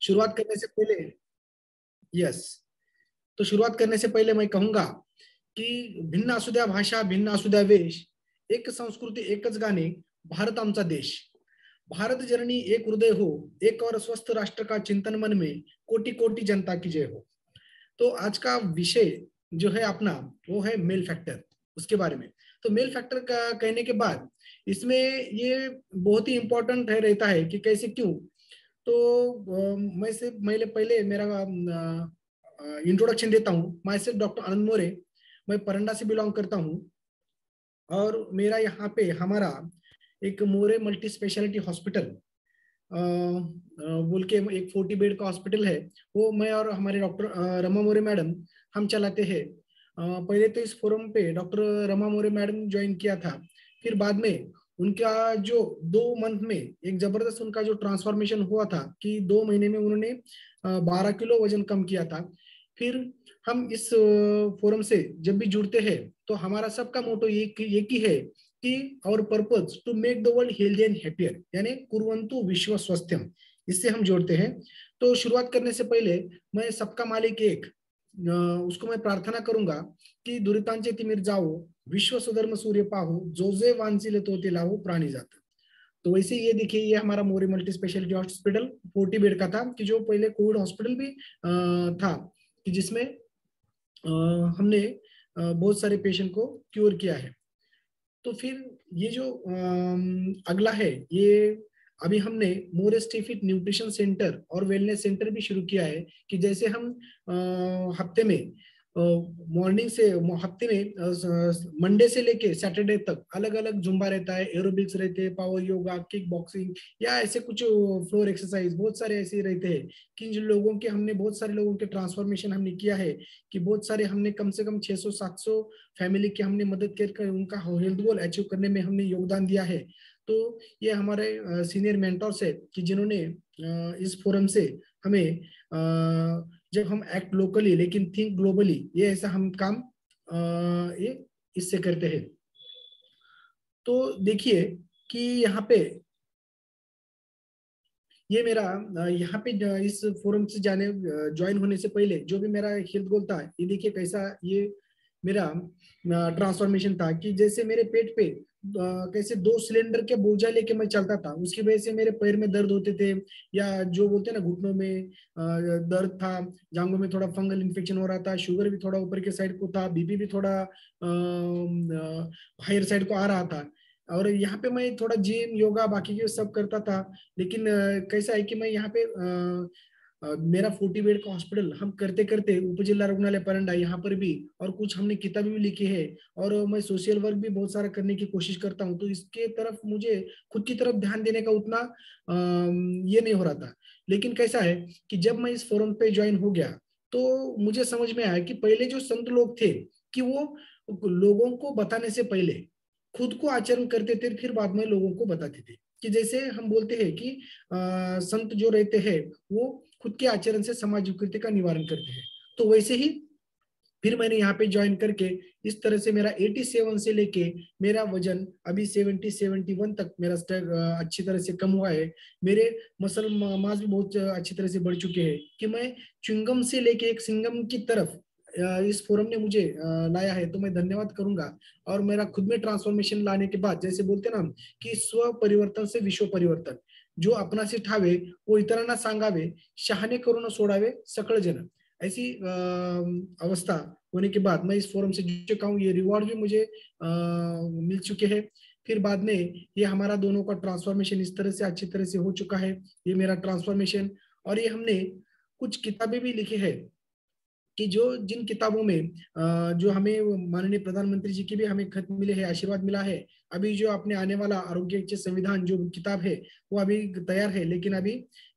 शुरुआत करने से पहले, यस, तो शुरुआत करने से पहले मैं कहूंगा की भिन्न असू द्या भाषा, भिन्न असू द्या वेश, एक संस्कृती एकच गाणे, भारत आमचा देश, भारत जननी एक हृदय हो, एक और स्वस्थ राष्ट्र का चिंतन मन में, कोटि कोटि जनता की जय हो। तो आज का विषय जो है अपना, वो है मेल फैक्टर, उसके बारे में। तो मेल फैक्टर का कहने के बाद इसमें ये बहुत ही इंपॉर्टेंट है रहता है कि कैसे क्यों। तो मैं से पहले पहले मेरा इंट्रोडक्शन देता हूँ। माई सेल्फ डॉक्टर आनंद मोरे, मैं परंडा से बिलोंग करता हूँ, और मेरा यहाँ पे हमारा एक मोरे मल्टी स्पेशलिटी हॉस्पिटल बोल के एक 40 बेड का हॉस्पिटल है, वो मैं और हमारे डॉक्टर रमा मोरे मैडम हम चलाते हैं। पहले तो इस फोरम पे डॉक्टर रमा मोरे मैडम ज्वाइन किया था, फिर बाद में उनका जो 2 मंथ में एक जबरदस्त उनका जो ट्रांसफॉर्मेशन हुआ था कि 2 महीने में उन्होंने 12 किलो वजन कम किया था। फिर हम इस फोरम से जब भी जुड़ते हैं तो हमारा सबका मोटो एक ही है कि our purpose to make the world healthy and happier, यानी कुर्वन्तु विश्व स्वस्थ्यम, इससे हम जोड़ते हैं। तो शुरुआत करने से पहले मैं सबका मालिक एक, उसको मैं प्रार्थना करूंगा कि दुरितांचे तिमिर जाओ, विश्व सुधर्म सूर्य पाहो, जो जे वांछिले तो ते लाहो प्राणी जात। तो वैसे ये देखिए, ये हमारा मोरे मल्टी स्पेशलिटी हॉस्पिटल 40 बेड का था, कि जो पहले कोविड हॉस्पिटल भी था, कि जिसमें हमने बहुत सारे पेशेंट को क्योर किया है। तो फिर ये जो अगला है, ये अभी हमने मोरे स्टेफिट न्यूट्रिशन सेंटर और वेलनेस सेंटर भी शुरू किया है, कि जैसे हम हफ्ते में मॉर्निंग से हफ्ते में मंडे से लेके सैटरडे तक अलग अलग जुम्बा रहता है, एरोबिक्स रहते हैं, पावर योगा, किक बॉक्सिंग, या ऐसे कुछ फ्लोर एक्सरसाइज बहुत सारे ऐसे रहते हैं, कि जिन लोगों के हमने बहुत सारे लोगों के ट्रांसफॉर्मेशन हमने किया है, कि बहुत सारे हमने कम से कम 600-700 फैमिली की हमने मदद कर उनका हेल्थ गोल अचीव करने में हमने योगदान दिया है। तो ये हमारे सीनियर मेंटर्स है कि जिन्होंने इस फोरम से हमें जब हम एक्ट लोकली लेकिन थिंक ग्लोबली, ये ऐसा हम काम ये इससे करते हैं। तो देखिए कि यहाँ पे ये मेरा यहाँ पे इस फोरम से जाने ज्वाइन होने से पहले जो भी मेरा हेल्थ गोल था, ये देखिए कैसा ये मेरा ट्रांसफॉर्मेशन था, कि जैसे मेरे पेट पे कैसे 2 सिलेंडर के बोझा लेके मैं चलता था, उसकी वजह से मेरे पैर में दर्द होते थे, या जो बोलते हैं ना घुटनों में दर्द था, जांघों में थोड़ा फंगल इन्फेक्शन हो रहा था, शुगर भी थोड़ा ऊपर के साइड को था, बीपी भी थोड़ा हायर साइड को आ रहा था। और यहाँ पे मैं थोड़ा जिम योगा बाकी के सब करता था, लेकिन कैसा है कि मैं यहाँ पे मेरा 40 बेड का हॉस्पिटल हम करते करते उपजिला रुग्णालय परंडा यहाँ पर भी, और कुछ हमने किताबें भी लिखी है, और मैं सोशल वर्क भी बहुत सारा करने की कोशिश करता हूँ। तो इसके तरफ मुझे खुद की तरफ ध्यान देने का उतना ये नहीं हो रहा था। लेकिन कैसा है कि जब मैं इस फोरम पे ज्वाइन हो गया, तो मुझे समझ में आया कि पहले जो संत लोग थे, कि वो लोगों को बताने से पहले खुद को आचरण करते थे, फिर बाद में लोगों को बताते थे। कि जैसे हम बोलते हैं कि संत जो रहते हैं वो खुद के आचरण से समाज विकृति का निवारण करते हैं। तो वैसे ही फिर मैंने यहाँ पे ज्वाइन करके इस तरह से मेरा 87 से लेके मेरा वजन अभी 70-71 तक मेरा अच्छी तरह से कम हुआ है। मेरे मसल मास भी बहुत अच्छी तरह से बढ़ चुके हैं, कि मैं च्युइंगम से लेके एक सिंगम की तरफ इस फोरम ने मुझे लाया है। तो मैं धन्यवाद करूंगा। और मेरा खुद में ट्रांसफॉर्मेशन लाने के बाद, जैसे बोलते ना कि स्व परिवर्तन से विश्व परिवर्तन, जो अपनासी ठावे वो इतरांना सांगावे, शहाणे करून सोडावे सकळ जन, ऐसी अवस्था होने के बाद मैं इस फोरम से जुड़ चुका हूँ। ये रिवॉर्ड भी मुझे मिल चुके हैं। फिर बाद में ये हमारा दोनों का ट्रांसफॉर्मेशन इस तरह से अच्छी तरह से हो चुका है, ये मेरा ट्रांसफॉर्मेशन। और ये हमने कुछ किताबें भी लिखी है, कि जो जिन किताबों में जो हमें माननीय प्रधानमंत्री जी की भी हमें खत मिले हैं, आशीर्वाद मिला है। अभी जो अपने आने वाला आरोग्य के संविधान जो किताब है वो अभी तैयार है, लेकिन अभी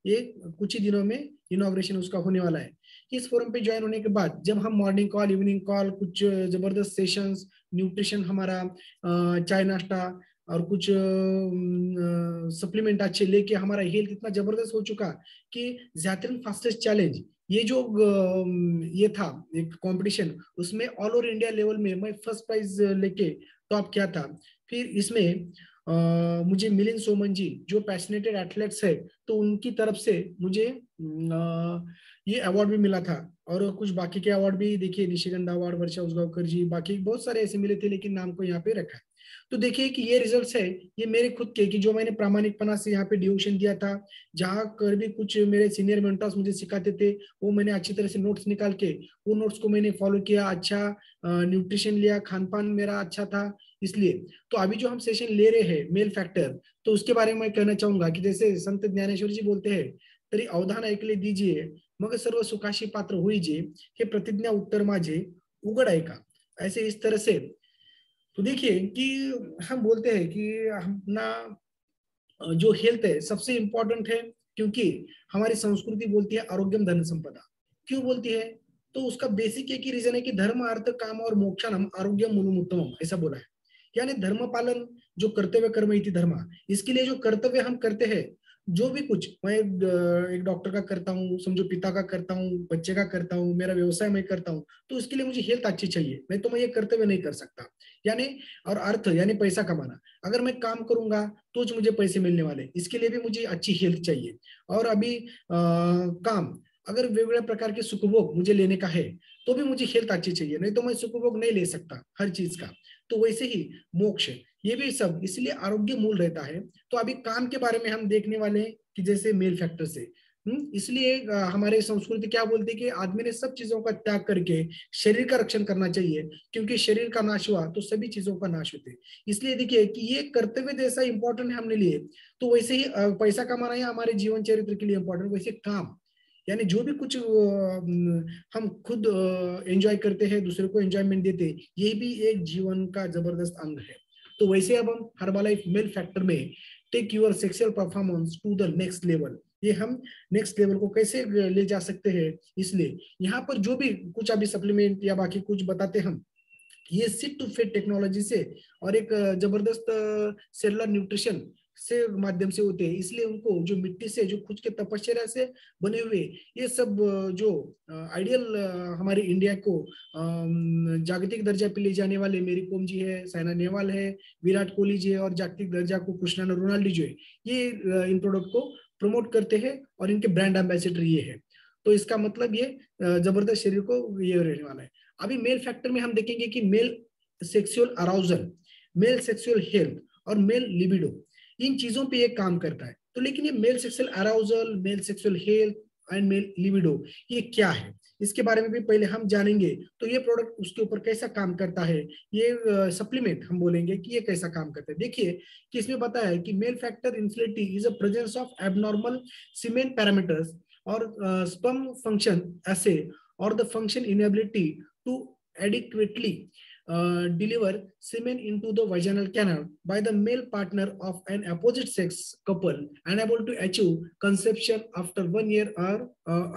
ये कुछ ही दिनों में इनॉग्रेशन उसका होने वाला है। इस फोरम पे ज्वाइन होने के बाद जब हम मॉर्निंग कॉल, इवनिंग कॉल, कुछ जबरदस्त सेशंस, न्यूट्रिशन हमारा चाय नाश्ता और कुछ सप्लीमेंट अच्छे लेके हमारा हेल्थ इतना जबरदस्त हो चुका कि ज़्यातरन फास्टेस्ट चैलेंज, ये जो ये था एक कंपटीशन, उसमें ऑल ओवर इंडिया लेवल में मैं फर्स्ट प्राइज लेके टॉप किया था। फिर इसमें मुझे मिलिंद सोमन जी जो पैशनेटेड एथलेट्स है, तो उनकी तरफ से मुझे ये अवार्ड भी मिला था। और कुछ बाकी के अवार्ड भी देखिए, निशिगंधा अवार्ड, वर्षा उसगांवकर जी, बाकी बहुत सारे ऐसे मिले थे, लेकिन नाम को यहाँ पे रखा है। तो देखिए कि ये रिजल्ट्स है, ये मेरे खुद के, कि जो मैंने प्रामाणिकपना से यहाँ पे डिवोशन दिया था, जहाँ कर भी कुछ मेरे सीनियर मेंटर्स मुझे सिखाते थे, वो मैंने अच्छी तरह से नोट्स निकाल के वो नोट्स को मैंने फॉलो किया, अच्छा न्यूट्रिशन लिया, खान पान मेरा अच्छा था। इसलिए तो अभी जो हम सेशन ले रहे हैं मेल फैक्टर, तो उसके बारे में मैं कहना चाहूंगा कि जैसे संत ज्ञानेश्वर जी बोलते हैं, तरी अवधान ऐकले दीजिए, मग सर्व सुखाशी पात्र होईजे, हे प्रतिज्ञा उत्तर माझे उघड आहे का, ऐसे इस तरह से। तो देखिए कि हम बोलते हैं कि अपना जो हेल्थ है सबसे इंपॉर्टेंट है, क्योंकि हमारी संस्कृति बोलती है आरोग्यम धन संपदा। क्यों बोलती है? तो उसका बेसिक एक ही रीजन है कि धर्म अर्थ काम और मोक्षानम आरोग्यम मूलम उत्तमम, ऐसा बोला है। यानी धर्म पालन, जो कर्तव्य कर्म इति धर्म, इसके लिए जो कर्तव्य हम करते हैं, जो भी कुछ मैं एक डॉक्टर का करता हूँ, समझो पिता का करता हूँ, बच्चे का करता हूँ, मेरा व्यवसाय मैं करता हूँ, तो उसके लिए मुझे हेल्थ अच्छी चाहिए, नहीं तो मैं ये कर्तव्य नहीं कर सकता। यानी और अर्थ यानी पैसा कमाना, अगर मैं काम करूंगा तो मुझे पैसे मिलने वाले, इसके लिए भी मुझे अच्छी हेल्थ चाहिए। और अभी काम, अगर वेगवेगळ्या प्रकार के सुखभोग मुझे लेने का है, तो भी मुझे हेल्थ अच्छी चाहिए, नहीं तो मैं सुखभोग नहीं ले सकता हर चीज का। तो वैसे ही मोक्ष, ये भी सब इसलिए आरोग्य मूल रहता है। तो अभी काम के बारे में हम देखने वाले हैं कि जैसे मेल फैक्टर से, इसलिए हमारे संस्कृति क्या बोलती है कि आदमी ने सब चीजों का त्याग करके शरीर का रक्षण करना चाहिए, क्योंकि शरीर का नाश हुआ तो सभी चीजों का नाश होते। इसलिए देखिए कि ये कर्तव्य जैसा इंपॉर्टेंट है हमने लिए, तो वैसे ही पैसा कमाना है हमारे जीवन चरित्र के लिए इंपॉर्टेंट, वैसे काम, यानी जो भी कुछ हम खुद एंजॉय करते हैं, दूसरे को एंजॉयमेंट देते हैं, ये भी एक जीवन का जबरदस्त अंग है। तो वैसे अब हम हर्बालाइफ मेल फैक्टर में take your sexual performance to the next level, ये हम नेक्स्ट लेवल को कैसे ले जा सकते हैं, इसलिए यहाँ पर जो भी कुछ अभी सप्लीमेंट या बाकी कुछ बताते हम, ये सिट टू फिट टेक्नोलॉजी से और एक जबरदस्त सेलुलर न्यूट्रिशन से माध्यम से होते हैं। इसलिए उनको जो मिट्टी से, जो खुद के तपस्या से बने हुए ये सब जो आइडियल हमारे इंडिया को जागतिक दर्जा पे ले जाने वाले, मेरी कोम जी है, साइना नेहवाल है, विराट कोहली जी है, और जागतिक दर्जा को क्रिस्टियानो रोनाल्डो जो है, ये इन प्रोडक्ट को प्रमोट करते हैं और इनके ब्रांड एम्बेसडर ये है। तो इसका मतलब ये जबरदस्त शरीर को ये रहने वाला है। अभी मेल फैक्टर में हम देखेंगे कि male sexual arousal, male sexual health और मेल लिबिडो, इन चीजों पे ये काम करता है। तो लेकिन ये male sexual arousal, male sexual health and male libido, ये क्या है, इसके बारे में भी पहले हम जानेंगे। तो ये प्रोडक्ट उसके ऊपर कैसा काम करता है, ये सप्लीमेंट हम बोलेंगे कि ये कैसा काम करता है। देखिए कि इसमें बताया है कि male factor infinity is a presence of abnormal semen parameters और स्पर्म फंक्शन ऐसे, or the function inability to adequately deliver semen into the vaginal canal by the male partner of an opposite sex couple unable to achieve conception after 1 year or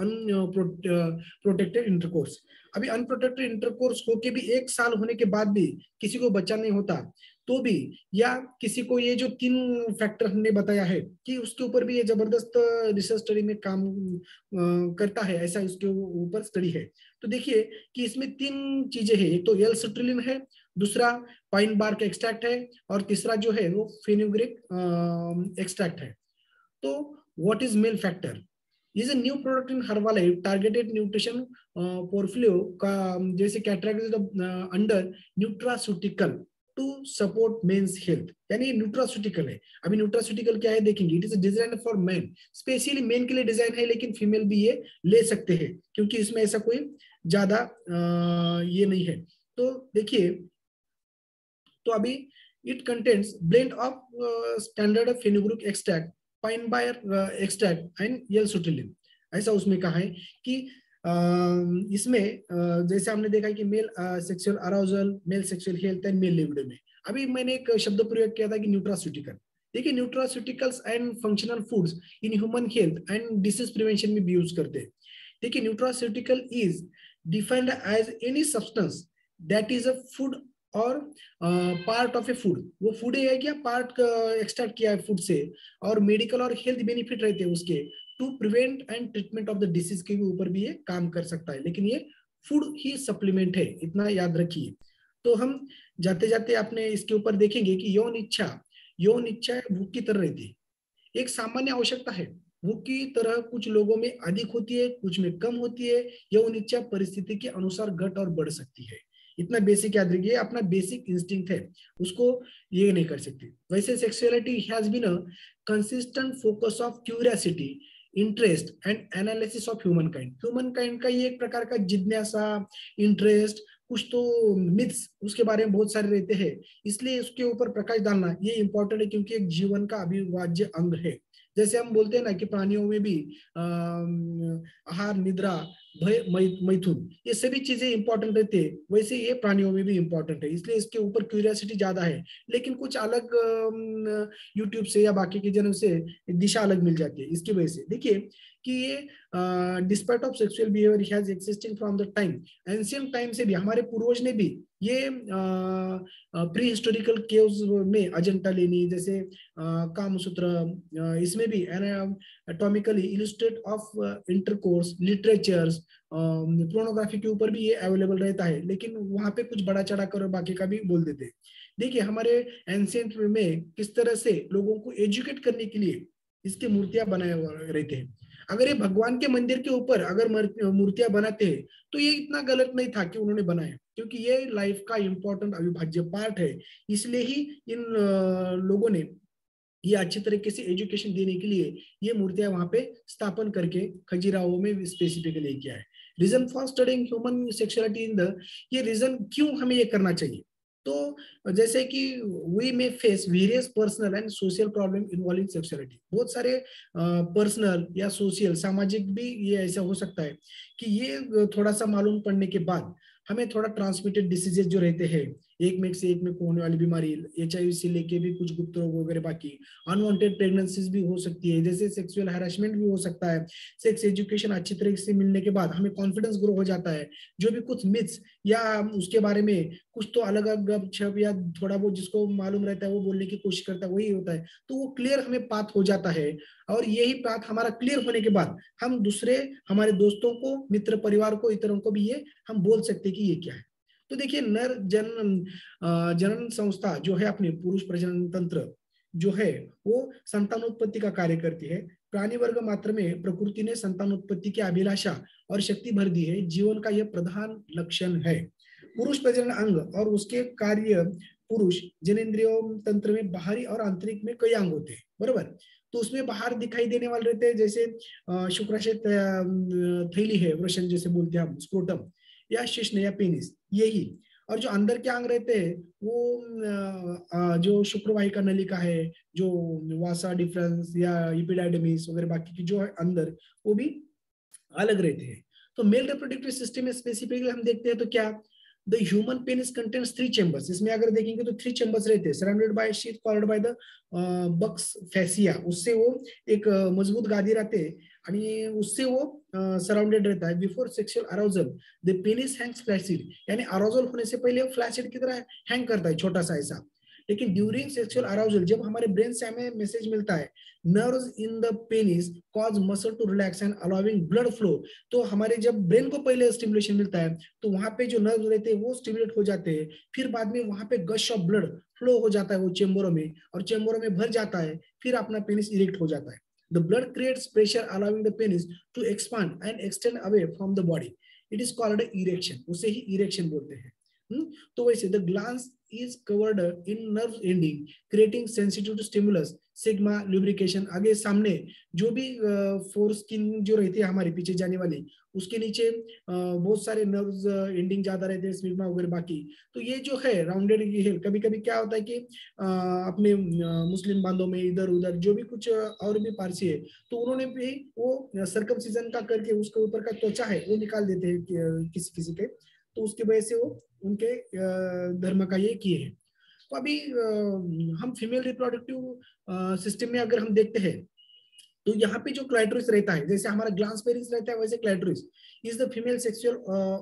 unprotected intercourse। अभी unprotected intercourse होके भी 1 साल होने के बाद भी किसी को बच्चा नहीं होता तो भी, या किसी को ये जो 3 फैक्टर हमने बताया है कि उसके ऊपर भी ये जबरदस्त रिसर्च स्टडी में काम करता है, ऐसा इसके ऊपर स्टडी है। तो देखिए कि इसमें 3 चीजें हैं, एक तो एल सिट्रिलिन है, दूसरा पाइन बार्क एक्सट्रैक्ट है, और तीसरा जो है वो फेनुग्रिक एक्सट्रैक्ट है। तो what is male factor is a new product in Herbalife targeted nutrition portfolio का, जैसे categorised under nutraceutical to support men's health, यानी न्यूट्रास्यूटिकल है। अभी न्यूट्रास्यूटिकल क्या है देखेंगे, it is design for men, specially men के लिए डिजाइन है, लेकिन फीमेल भी ये ले सकते हैं, क्योंकि इसमें ऐसा कोई ज्यादा ये नहीं है। तो देखिए, तो अभी it contains blend of standard fenugreek extract, pine buyer extract and L citrulline, ऐसा उसमें कहा है कि इसमें जैसे हमने देखा कि male sexual arousal, male sexual health and male libido में, अभी मैंने एक शब्द प्रयोग किया था कि न्यूट्रास्यूटिकल। देखिए nutraceuticals and functional foods in human health and disease prevention में भी यूज करते हैं। देखिए nutraceutical is defined as any substance that is a food और पार्ट ऑफ ए फूड, वो फूड है क्या पार्ट एक्सट्रैक्ट किया है फूड से, और मेडिकल और हेल्थ बेनिफिट रहते हैं उसके, to prevent and treatment of the disease के ऊपर भी ये काम कर सकता है, लेकिन ये फूड ही सप्लीमेंट है, इतना याद रखिए। तो हम जाते जाते अपने इसके ऊपर देखेंगे कि यौन इच्छा यौन इच्छा भूख की तरह रहती है, एक सामान्य आवश्यकता है। भूख की तरह कुछ लोगों में अधिक होती है, कुछ में कम होती है। यौन इच्छा परिस्थिति के अनुसार घट और बढ़ सकती है। इतना बेसिक याद रखिए, अपना बेसिक इंस्टिंक्ट है, उसको ये नहीं कर सकते। वैसे sexuality has been a consistent focus of curiosity, interest and analysis of humankind. Humankind का ये एक प्रकार का जिज्ञासा, इंटरेस्ट, कुछ तो मिथ्स उसके बारे में बहुत सारे रहते हैं, इसलिए उसके ऊपर प्रकाश डालना ये इंपॉर्टेंट है, क्योंकि एक जीवन का अविभाज्य अंग है। जैसे हम बोलते हैं ना कि प्राणियों में भी आहार, निद्रा, भय, मैथुन, ये सभी चीजें इंपॉर्टेंट रहती है, वैसे ये प्राणियों में भी इंपॉर्टेंट है, इसलिए इसके ऊपर क्यूरियोसिटी ज्यादा है। लेकिन कुछ अलग यूट्यूब से या बाकी के जन्म से दिशा अलग मिल जाती है। इसकी वजह से देखिए कि ये despite of sexual behaviour has existing from the time, ancient time से भी हमारे पूर्वज ने भी ये प्री हिस्टोरिकल केव्स में, अजंता लेनी जैसे कामसूत्र, इसमें भी atomically illustrate of intercourse, literatures, pornography के ऊपर भी ये अवेलेबल रहता है, लेकिन वहां पे कुछ बड़ा चढ़ा कर बाकी का भी बोल देते हैं। देखिए हमारे एंशियंट में किस तरह से लोगों को एजुकेट करने के लिए इसकी मूर्तियां बनाए रहते हैं। अगर ये भगवान के मंदिर के ऊपर अगर मूर्तियां बनाते हैं तो ये इतना गलत नहीं था कि उन्होंने बनाया, क्योंकि ये लाइफ का इंपॉर्टेंट अविभाज्य पार्ट है। इसलिए ही इन लोगों ने ये अच्छी तरीके से एजुकेशन देने के लिए ये मूर्तियां वहां पे स्थापन करके खजुराहो में स्पेसिफिकली किया है। Reason for studying human sexuality in the, ये रीजन क्यों हमें ये करना चाहिए, तो जैसे कि वी में face various personal and social problem involving sexuality, बहुत सारे पर्सनल या सोशल, सामाजिक भी ये ऐसा हो सकता है कि ये थोड़ा सा मालूम पड़ने के बाद हमें थोड़ा ट्रांसमिटेड डिसीजेज जो रहते हैं, एक में से एक में होने वाली बीमारी, HIV से लेके भी कुछ गुप्त रोग वगैरह, बाकी अनवांटेड प्रेगनेंसीज भी हो सकती है, जैसे सेक्सुअल हैरेसमेंट भी हो सकता है। सेक्स एजुकेशन अच्छी तरीके से मिलने के बाद हमें कॉन्फिडेंस ग्रो हो जाता है। जो भी कुछ मिथ्स या उसके बारे में कुछ तो अलग अलग गपशप या थोड़ा बहुत जिसको मालूम रहता है वो बोलने की कोशिश करता है, वही होता है, तो वो क्लियर हमें पाथ हो जाता है। और यही पाथ हमारा क्लियर होने के बाद हम दूसरे हमारे दोस्तों को, मित्र, परिवार को, इतरों को भी ये हम बोल सकते हैं कि ये क्या है। तो देखिए नर जनन संस्था जो है अपने पुरुष प्रजनन तंत्र जो है वो संतानोत्पत्ति का कार्य करती है। प्राणी वर्ग मात्र में प्रकृति ने संतानोत्पत्ति की अभिलाषा और शक्ति भर दी है, जीवन का यह प्रधान लक्षण है। पुरुष प्रजनन अंग और उसके कार्य, पुरुष जनेंद्रियों तंत्र में बाहरी और आंतरिक में कई अंग होते हैं, बराबर। तो उसमें बाहर दिखाई देने वाले रहते हैं, जैसे शुक्राशय थैली है, वृषण जैसे बोलते हैं हम, स्क्रोटम या शिश्न या पेनिस, यही। और जो अंदर के अंग रहते हैं वो जो शुक्रवाहिका नलिका है, जो वासा डिफरेंस या इपिडाइडमिस वगैरह बाकी की जो है अंदर, वो भी अलग रहते हैं। तो मेल रिप्रोडक्टिव सिस्टम में स्पेसिफिकली हम देखते हैं तो क्या, the human penis contains 3 chambers, इसमें अगर देखेंगे तो 3 चैम्बर्स रहते हैं, surrounded by sheath covered by the Buck's fascia, उससे वो एक मजबूत गादी रहते हैं आणि उससे वो सराउंडेड रहता है। Before sexual arousal the penis Hanks flaccid, यानी अराउजल होने से पहले वो फ्लैसिड की तरह हैंग करता है, छोटा सा ऐसा। लेकिन ड्यूरिंग सेक्सुअल अराउजल जब हमारे ब्रेन से हमें मैसेज मिलता है, nerves in the penis cause muscle to relax and allowing blood flow, तो हमारे जब ब्रेन को पहले स्टिमुलेशन मिलता है तो वहां पे जो नर्व रहते हैं वो स्टिमुलेट हो जाते हैं, फिर बाद में वहां पे गश ऑफ ब्लड फ्लो हो जाता है वो चेम्बरों में, और चेम्बरों में भर जाता है, फिर अपना पेनिस इरेक्ट हो जाता है। The blood creates pressure allowing the penis to expand and extend away from the body. It is called erection. उसे ही erection बोलते हैं। तो वैसे the glans is covered in nerve ending, creating sensitive to stimulus, sigma, lubrication। आगे सामने जो भी four skin जो रहती है हमारी पीछे जाने वाली, उसके नीचे बहुत सारे नर्व्स एंडिंग ज्यादा रहते हैं, स्टिग्मा वगैरह बाकी। तो ये जो है राउंडेड ये है। कभी कभी क्या होता है कि अपने मुस्लिम बांधों में इधर उधर जो भी कुछ और भी पारसी है, तो उन्होंने भी वो सर्कमसिजन का करके उसके ऊपर का त्वचा है वो निकाल देते हैं किसी किसी के, तो उसकी वजह से वो उनके धर्म का ये किए हैं। तो अभी हम फीमेल रिप्रोडक्टिव सिस्टम में अगर हम देखते हैं तो यहाँ पे जो क्लाइटोरिस रहता है, जैसे हमारा ग्लांस पेरिस रहता है वैसे clitoris is the female sexual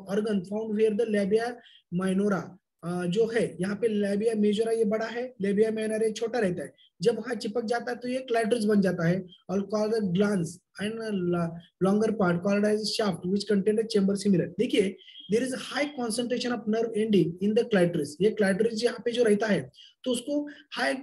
organ found where the labia minora जो है, यहाँ पे लेबिया मेजोरा ये बड़ा है, लेबिया माइनोरा छोटा रहता है। जब वहां चिपक जाता है तो ये क्लाइटोरिस बन जाता है, और called the glans and longer part called as shaft which contain a chamber similar. देखिए, there is high concentration of nerve ending in the clitoris. ये क्लाइटोरिस यहाँ पे जो रहता है, तो उसको हाई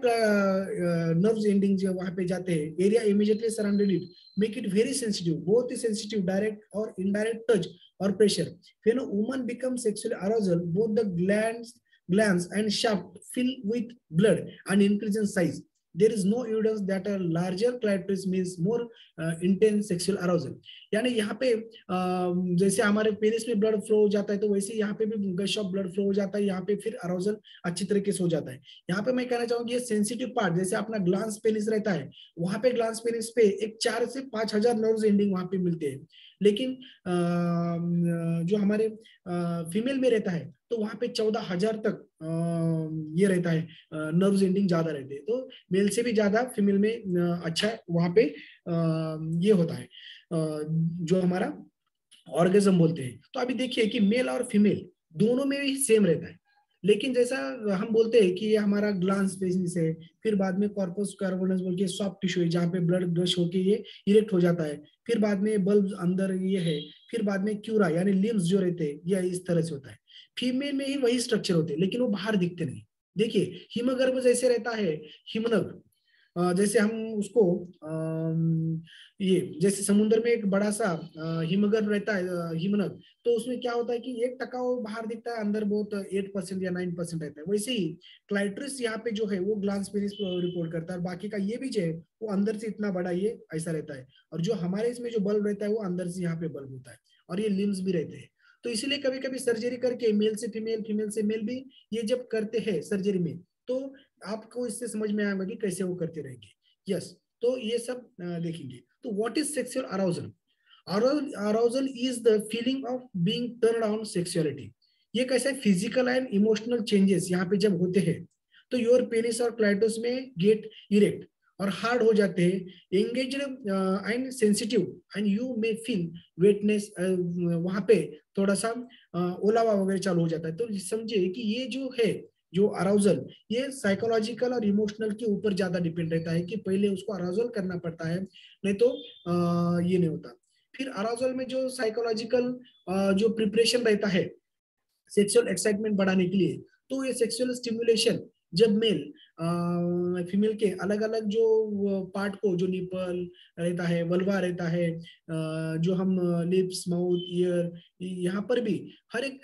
नर्व एंडिंग जो वहां पे जाते हैं, area immediately surrounded it make it very sensitive, बहुत ही सेंसिटिव, डायरेक्ट और indirect touch or pressure. When a woman becomes sexually arousal, both the glands and shaft fill with blood and increase in size. There is no evidence that a larger clitoris means more intense sexual arousal. यानी यहाँ पे जैसे हमारे penis में blood flow हो जाता है, तो वैसे यहाँ पे भी गश ऑफ ब्लड फ्लो हो जाता है, यहाँ पे फिर अराउजल अच्छी तरीके से हो जाता है। यहाँ पे मैं कहना चाहूंगी, ये सेंसिटिव पार्ट, जैसे अपना ग्लांस पेनिस रहता है, वहां पे ग्लांस पेनिस पे एक 4 से 5,000 नर्व्स एंडिंग वहां पे मिलते हैं, लेकिन जो हमारे फीमेल में रहता है तो वहां पे 14,000 तक ये रहता है, नर्व्स एंडिंग ज्यादा रहते हैं। तो मेल से भी ज्यादा फीमेल में अच्छा वहां पे ये होता है, जो हमारा ऑर्गेजम बोलते हैं। तो अभी देखिए कि मेल और फीमेल दोनों में भी सेम रहता है, लेकिन जैसा हम बोलते हैं कि ये हमारा ग्लांस पेनिस है, फिर बाद में कॉर्पस कैवर्नस बोल के सॉफ्ट टिश्यू है जहाँ पे ब्लड गश होके ये इरेक्ट हो जाता है, फिर बाद में बल्ब अंदर ये है, फिर बाद में क्यूरा यानी लिम्स जो रहते हैं, ये इस तरह से होता है। फीमेल में ही वही स्ट्रक्चर होते हैं, लेकिन वो बाहर दिखते नहीं। देखिए, हिमगर्भ जैसे रहता है, हिमनग, जैसे हम उसको ये जैसे समुद्र में एक बड़ा सा हिमगर्भ रहता है, हिमनग, तो उसमें क्या होता है कि 1% वो बाहर दिखता है, अंदर बहुत 8% या 9% रहता है। वैसे ही क्लाइटोरिस यहाँ पे जो है वो ग्लांस पेनिस रिपोर्ट करता है, बाकी का ये भी जो है वो अंदर से इतना बड़ा ये ऐसा रहता है, और जो हमारे इसमें जो बल्ब रहता है वो अंदर से यहाँ पे बल्ब होता है, और ये लिम्स भी रहते हैं। तो इसीलिए कभी कभी सर्जरी करके मेल से फीमेल, फीमेल से मेल भी ये जब करते हैं सर्जरी में, तो आपको इससे समझ में आएगा कि कैसे वो करते रहेंगे। यस, तो ये सब देखेंगे। तो what is sexual arousal? Arousal is the feeling of being turned on sexuality. ये कैसा है, फिजिकल एंड इमोशनल चेंजेस यहाँ पे जब होते हैं, तो योर पेनिस और क्लाइटोस में गेट इरेक्ट और हार्ड हो जाते हैं, engaged and sensitive, and you may feel वेटनेस, वहां पे थोड़ा सा ओलावा वगैरह चालू हो जाता है। तो समझिए कि ये जो है, जो अराउजल, ये साइकोलॉजिकल और इमोशनल के ऊपर ज्यादा डिपेंड रहता है, कि पहले उसको अराउजल करना पड़ता है, नहीं तो ये नहीं होता। फिर अराउजल में जो साइकोलॉजिकल जो प्रिपरेशन रहता है सेक्सुअल एक्साइटमेंट बढ़ाने के लिए, तो ये सेक्सुअल स्टिमुलेशन जब मेल फीमेल के अलग अलग जो पार्ट को, जो निपल रहता है, वल्वा रहता है, जो हम लिप्स, माउथ, ईयर, यहाँ पर भी हर एक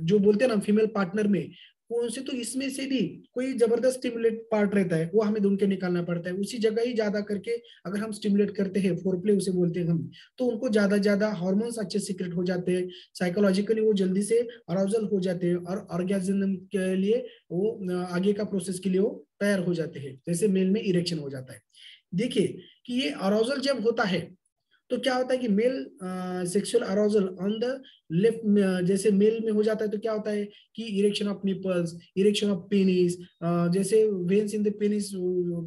जो बोलते हैं ना फीमेल पार्टनर में कौन से, तो इसमें से भी कोई जबरदस्त स्टिमुलेट पार्ट रहता है, वो हमें ढूंढ के निकालना पड़ता है, उसी जगह ही ज्यादा करके अगर हम स्टिमुलेट करते हैं, फोरप्ले उसे बोलते हैं हम, तो उनको ज्यादा ज्यादा हार्मोन्स अच्छे सीक्रेट हो जाते हैं, साइकोलॉजिकली वो जल्दी से अराउजल हो जाते हैं, और ऑर्गेजम के लिए वो आगे का प्रोसेस के लिए वो तैयार हो जाते हैं, जैसे मेल में इरेक्शन हो जाता है। देखिए कि ये अराउजल जब होता है तो क्या होता है कि male sexual arousal on the left, जैसे मेल में हो जाता है तो क्या होता है कि erection of nipples, erection of penis, जैसे veins in the penis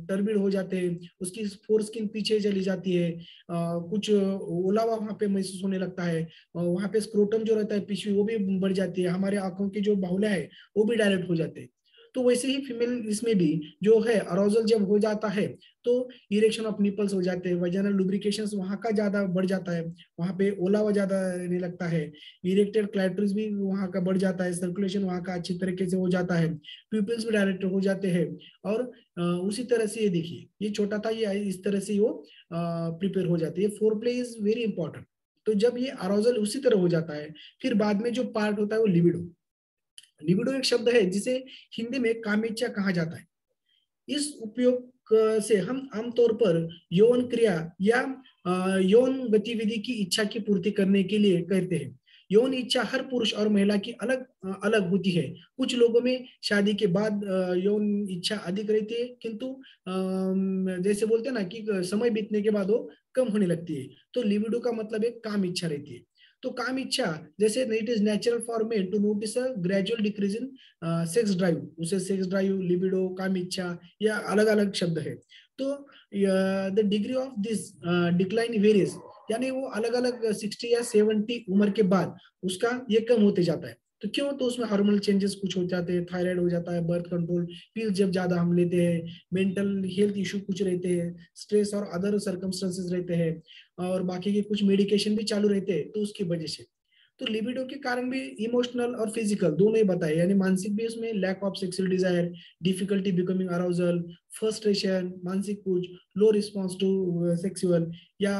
turbid हो जाते हैं, उसकी फोर स्किन पीछे चली जाती है, कुछ ओलावा वहां पे महसूस होने लगता है, वहां पे स्क्रोटम जो रहता है पिशवी वो भी बढ़ जाती है, हमारे आंखों की जो बाहुला है वो भी डायरेक्ट हो जाते हैं। तो वैसे ही फीमेल इसमें भी जो है अराउजल जब हो जाता है तो इरेक्शन ऑफ निपल्स हो जाते हैं, वजाइनल लुब्रिकेशन वहां का ज्यादा बढ़ जाता है, वहां पे ओलावा ज्यादा रहने लगता है, इरेक्टेड क्लाइटोरिस भी वहां का बढ़ जाता है, सर्कुलेशन वहां का अच्छी तरीके से हो जाता है, प्यूपिल्स भी डायरेक्ट हो जाते हैं, और उसी तरह से ये देखिए ये छोटा था, ये इस तरह से वो प्रिपेयर हो जाती है। Four play is very important. तो जब ये अराउजल उसी तरह हो जाता है, फिर बाद में जो पार्ट होता है वो लिबिडो। लिबिडो एक शब्द है जिसे हिंदी में कामेच्छा कहा जाता है। इस उपयोग से हम आमतौर पर यौन क्रिया या यौन गतिविधि की इच्छा की पूर्ति करने के लिए करते हैं। यौन इच्छा हर पुरुष और महिला की अलग अलग होती है। कुछ लोगों में शादी के बाद यौन इच्छा अधिक रहती है, किंतु जैसे बोलते हैं ना कि समय बीतने के बाद वो कम होने लगती है। तो लिबिडो का मतलब एक काम इच्छा रहती है। तो काम इच्छा जैसे it is natural for men to notice a gradual decrease in sex drive, उसे सेक्स ड्राइव, लिबिडो, काम इच्छा, या अलग अलग शब्द है। तो the degree of this decline varies, यानी वो अलग अलग 60 या 70 उम्र के बाद उसका ये कम होते जाता है। तो क्यों? तो उसमें हार्मोनल चेंजेस कुछ हो जाते हैं, थायराइड हो जाता है, बर्थ कंट्रोल पिल जब ज्यादा हम लेते हैं, मेंटल हेल्थ इशू कुछ रहते हैं, स्ट्रेस और अदर सर्कमस्टेंसेस रहते हैं, और बाकी के कुछ मेडिकेशन भी चालू रहते हैं, तो उसकी वजह से। तो लिबिडो के कारण भी इमोशनल और फिजिकल दोनों ही बताए, यानी मानसिक भी उसमें lack of sexual desire, difficulty becoming arousal, frustration, मानसिक कुछ, लो रिस्पॉन्स टू सेक्सुअल, या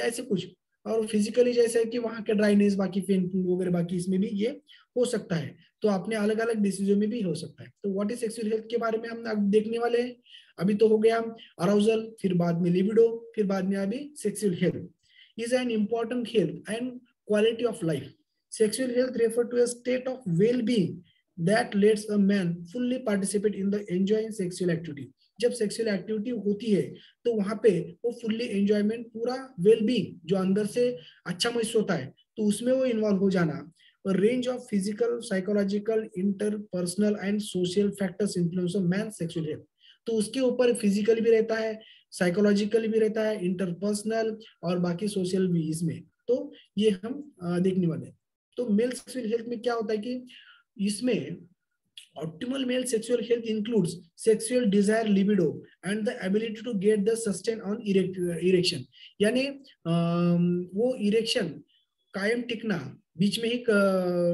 ऐसे कुछ। और फिजिकली जैसे कि वहाँ के ड्राइनेस, बाकी फेंटिंग वगैरह, बाकी इसमें भी ये हो सकता है। तो अपने अलग अलग डिसीजन में भी हो सकता है। तो व्हाट इज सेक्सुअल हेल्थ के बारे में हम अब देखने वाले हैं। अभी तो हो गया अराउजल, फिर बाद में लिबिडो, फिर बाद में अभी sexual health is an important health and quality of life. Sexual health refer to a state of well-being that lets a man fully participate in the enjoying sexual activity. जब sexual activity होती है तो वहां पे वो fully enjoyment, पूरा wellbeing जो अंदर से अच्छा महसूस होता है, तो उसमें वो इन्वॉल्व हो जाना। Range of physical, psychological, interpersonal and social factors influence of man sexual health. तो उसके ऊपर फिजिकल भी रहता है, साइकोलॉजिकल भी रहता है, इंटरपर्सनल और बाकी सोशल भी इसमें। तो ये हम देखने वाले हैं। तो मेल सेक्सुअल हेल्थ में क्या होता है कि इसमें optimal male sexual health includes sexual desire, libido and the ability to get the sustain on erection, यानी वो इरेक्शन कायम टिकना, बीच में ही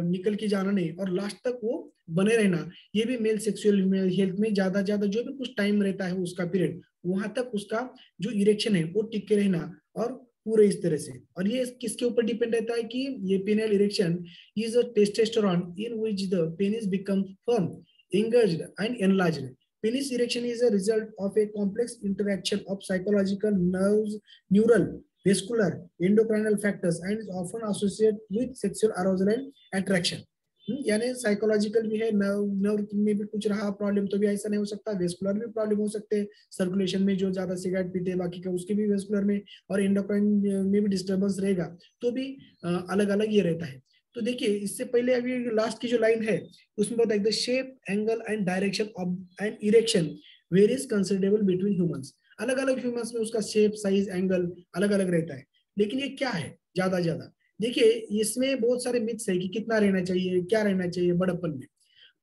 निकल के जाना नहीं, और लास्ट तक वो बने रहना, ये भी मेल सेक्सुअल हेल्थ में ज्यादा ज्यादा जो भी कुछ टाइम रहता है उसका पीरियड, वहां तक उसका जो इरेक्शन है वो टिक के रहना, और पूरे इस तरह से। और ये किसके ऊपर डिपेंड रहता है कि ये पेनियल erection is a testosterone in which the penis becomes firm, engaged, and enlarged. Penis erection is a result of a complex interaction of psychological, nerves, neural, vascular, endocrinal factors, and is often associated with sexual arousal and attraction. यानी psychological भी है, nerve nerve में भी कुछ रहा problem तो भी ऐसा नहीं हो सकता, वेस्कुलर भी प्रॉब्लम हो सकते हैं, सर्कुलेशन में जो ज्यादा सिगरेट पीते हैं बाकी का उसके भी वेस्कुलर में, और एंडोक्राइन में भी डिस्टर्बेंस रहेगा, तो भी अलग अलग ये रहता है। तो देखिए, इससे पहले अभी लास्ट की जो लाइन है उसमें बताया the shape, angle and direction of an erection varies considerable between humans. अलग अलग ह्यूमंस में उसका शेप, साइज, एंगल अलग अलग रहता है। लेकिन ये क्या है ज्यादा ज्यादा, देखिए इसमें बहुत सारे मिथ्स है कि कितना रहना चाहिए, क्या रहना चाहिए बड़प्पन में।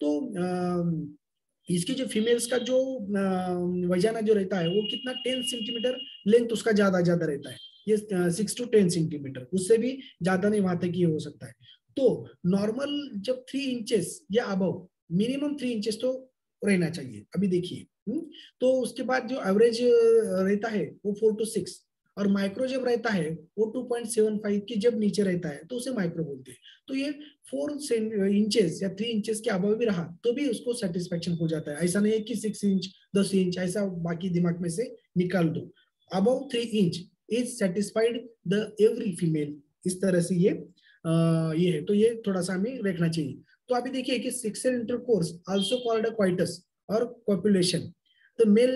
तो इसकी जो फीमेल्स का जो वजाना जो रहता है वो कितना, 10 सेंटीमीटर लेंथ उसका ज्यादा ज्यादा रहता है, ये 6 to 10 सेंटीमीटर, उससे भी ज्यादा नहीं, वहां तक ये हो सकता है। तो नॉर्मल जब 3 इंचेस या अबव, मिनिमम 3 इंचेस तो रहना चाहिए। अभी देखिए, तो उसके बाद जो एवरेज रहता है वो 4 to 6, और माइक्रो जब रहता है वो 2.75 की जब नीचे रहता है तो उसे माइक्रो बोलते हैं। तो ये 4 इंचेस या 3 इंचेस के अबव भी रहा तो भी उसको सेटिस्फेक्शन हो जाता है। ऐसा नहीं है कि 6 इंच, 10 इंच ऐसा बाकी दिमाग में से निकाल दो। Above 3 inch is satisfied the every female, इस तरह से ये है। तो ये थोड़ा सा हमें रखना चाहिए। तो अभी देखिए कि sexual intercourse also called coitus और कॉपुलेशन। तो मेल,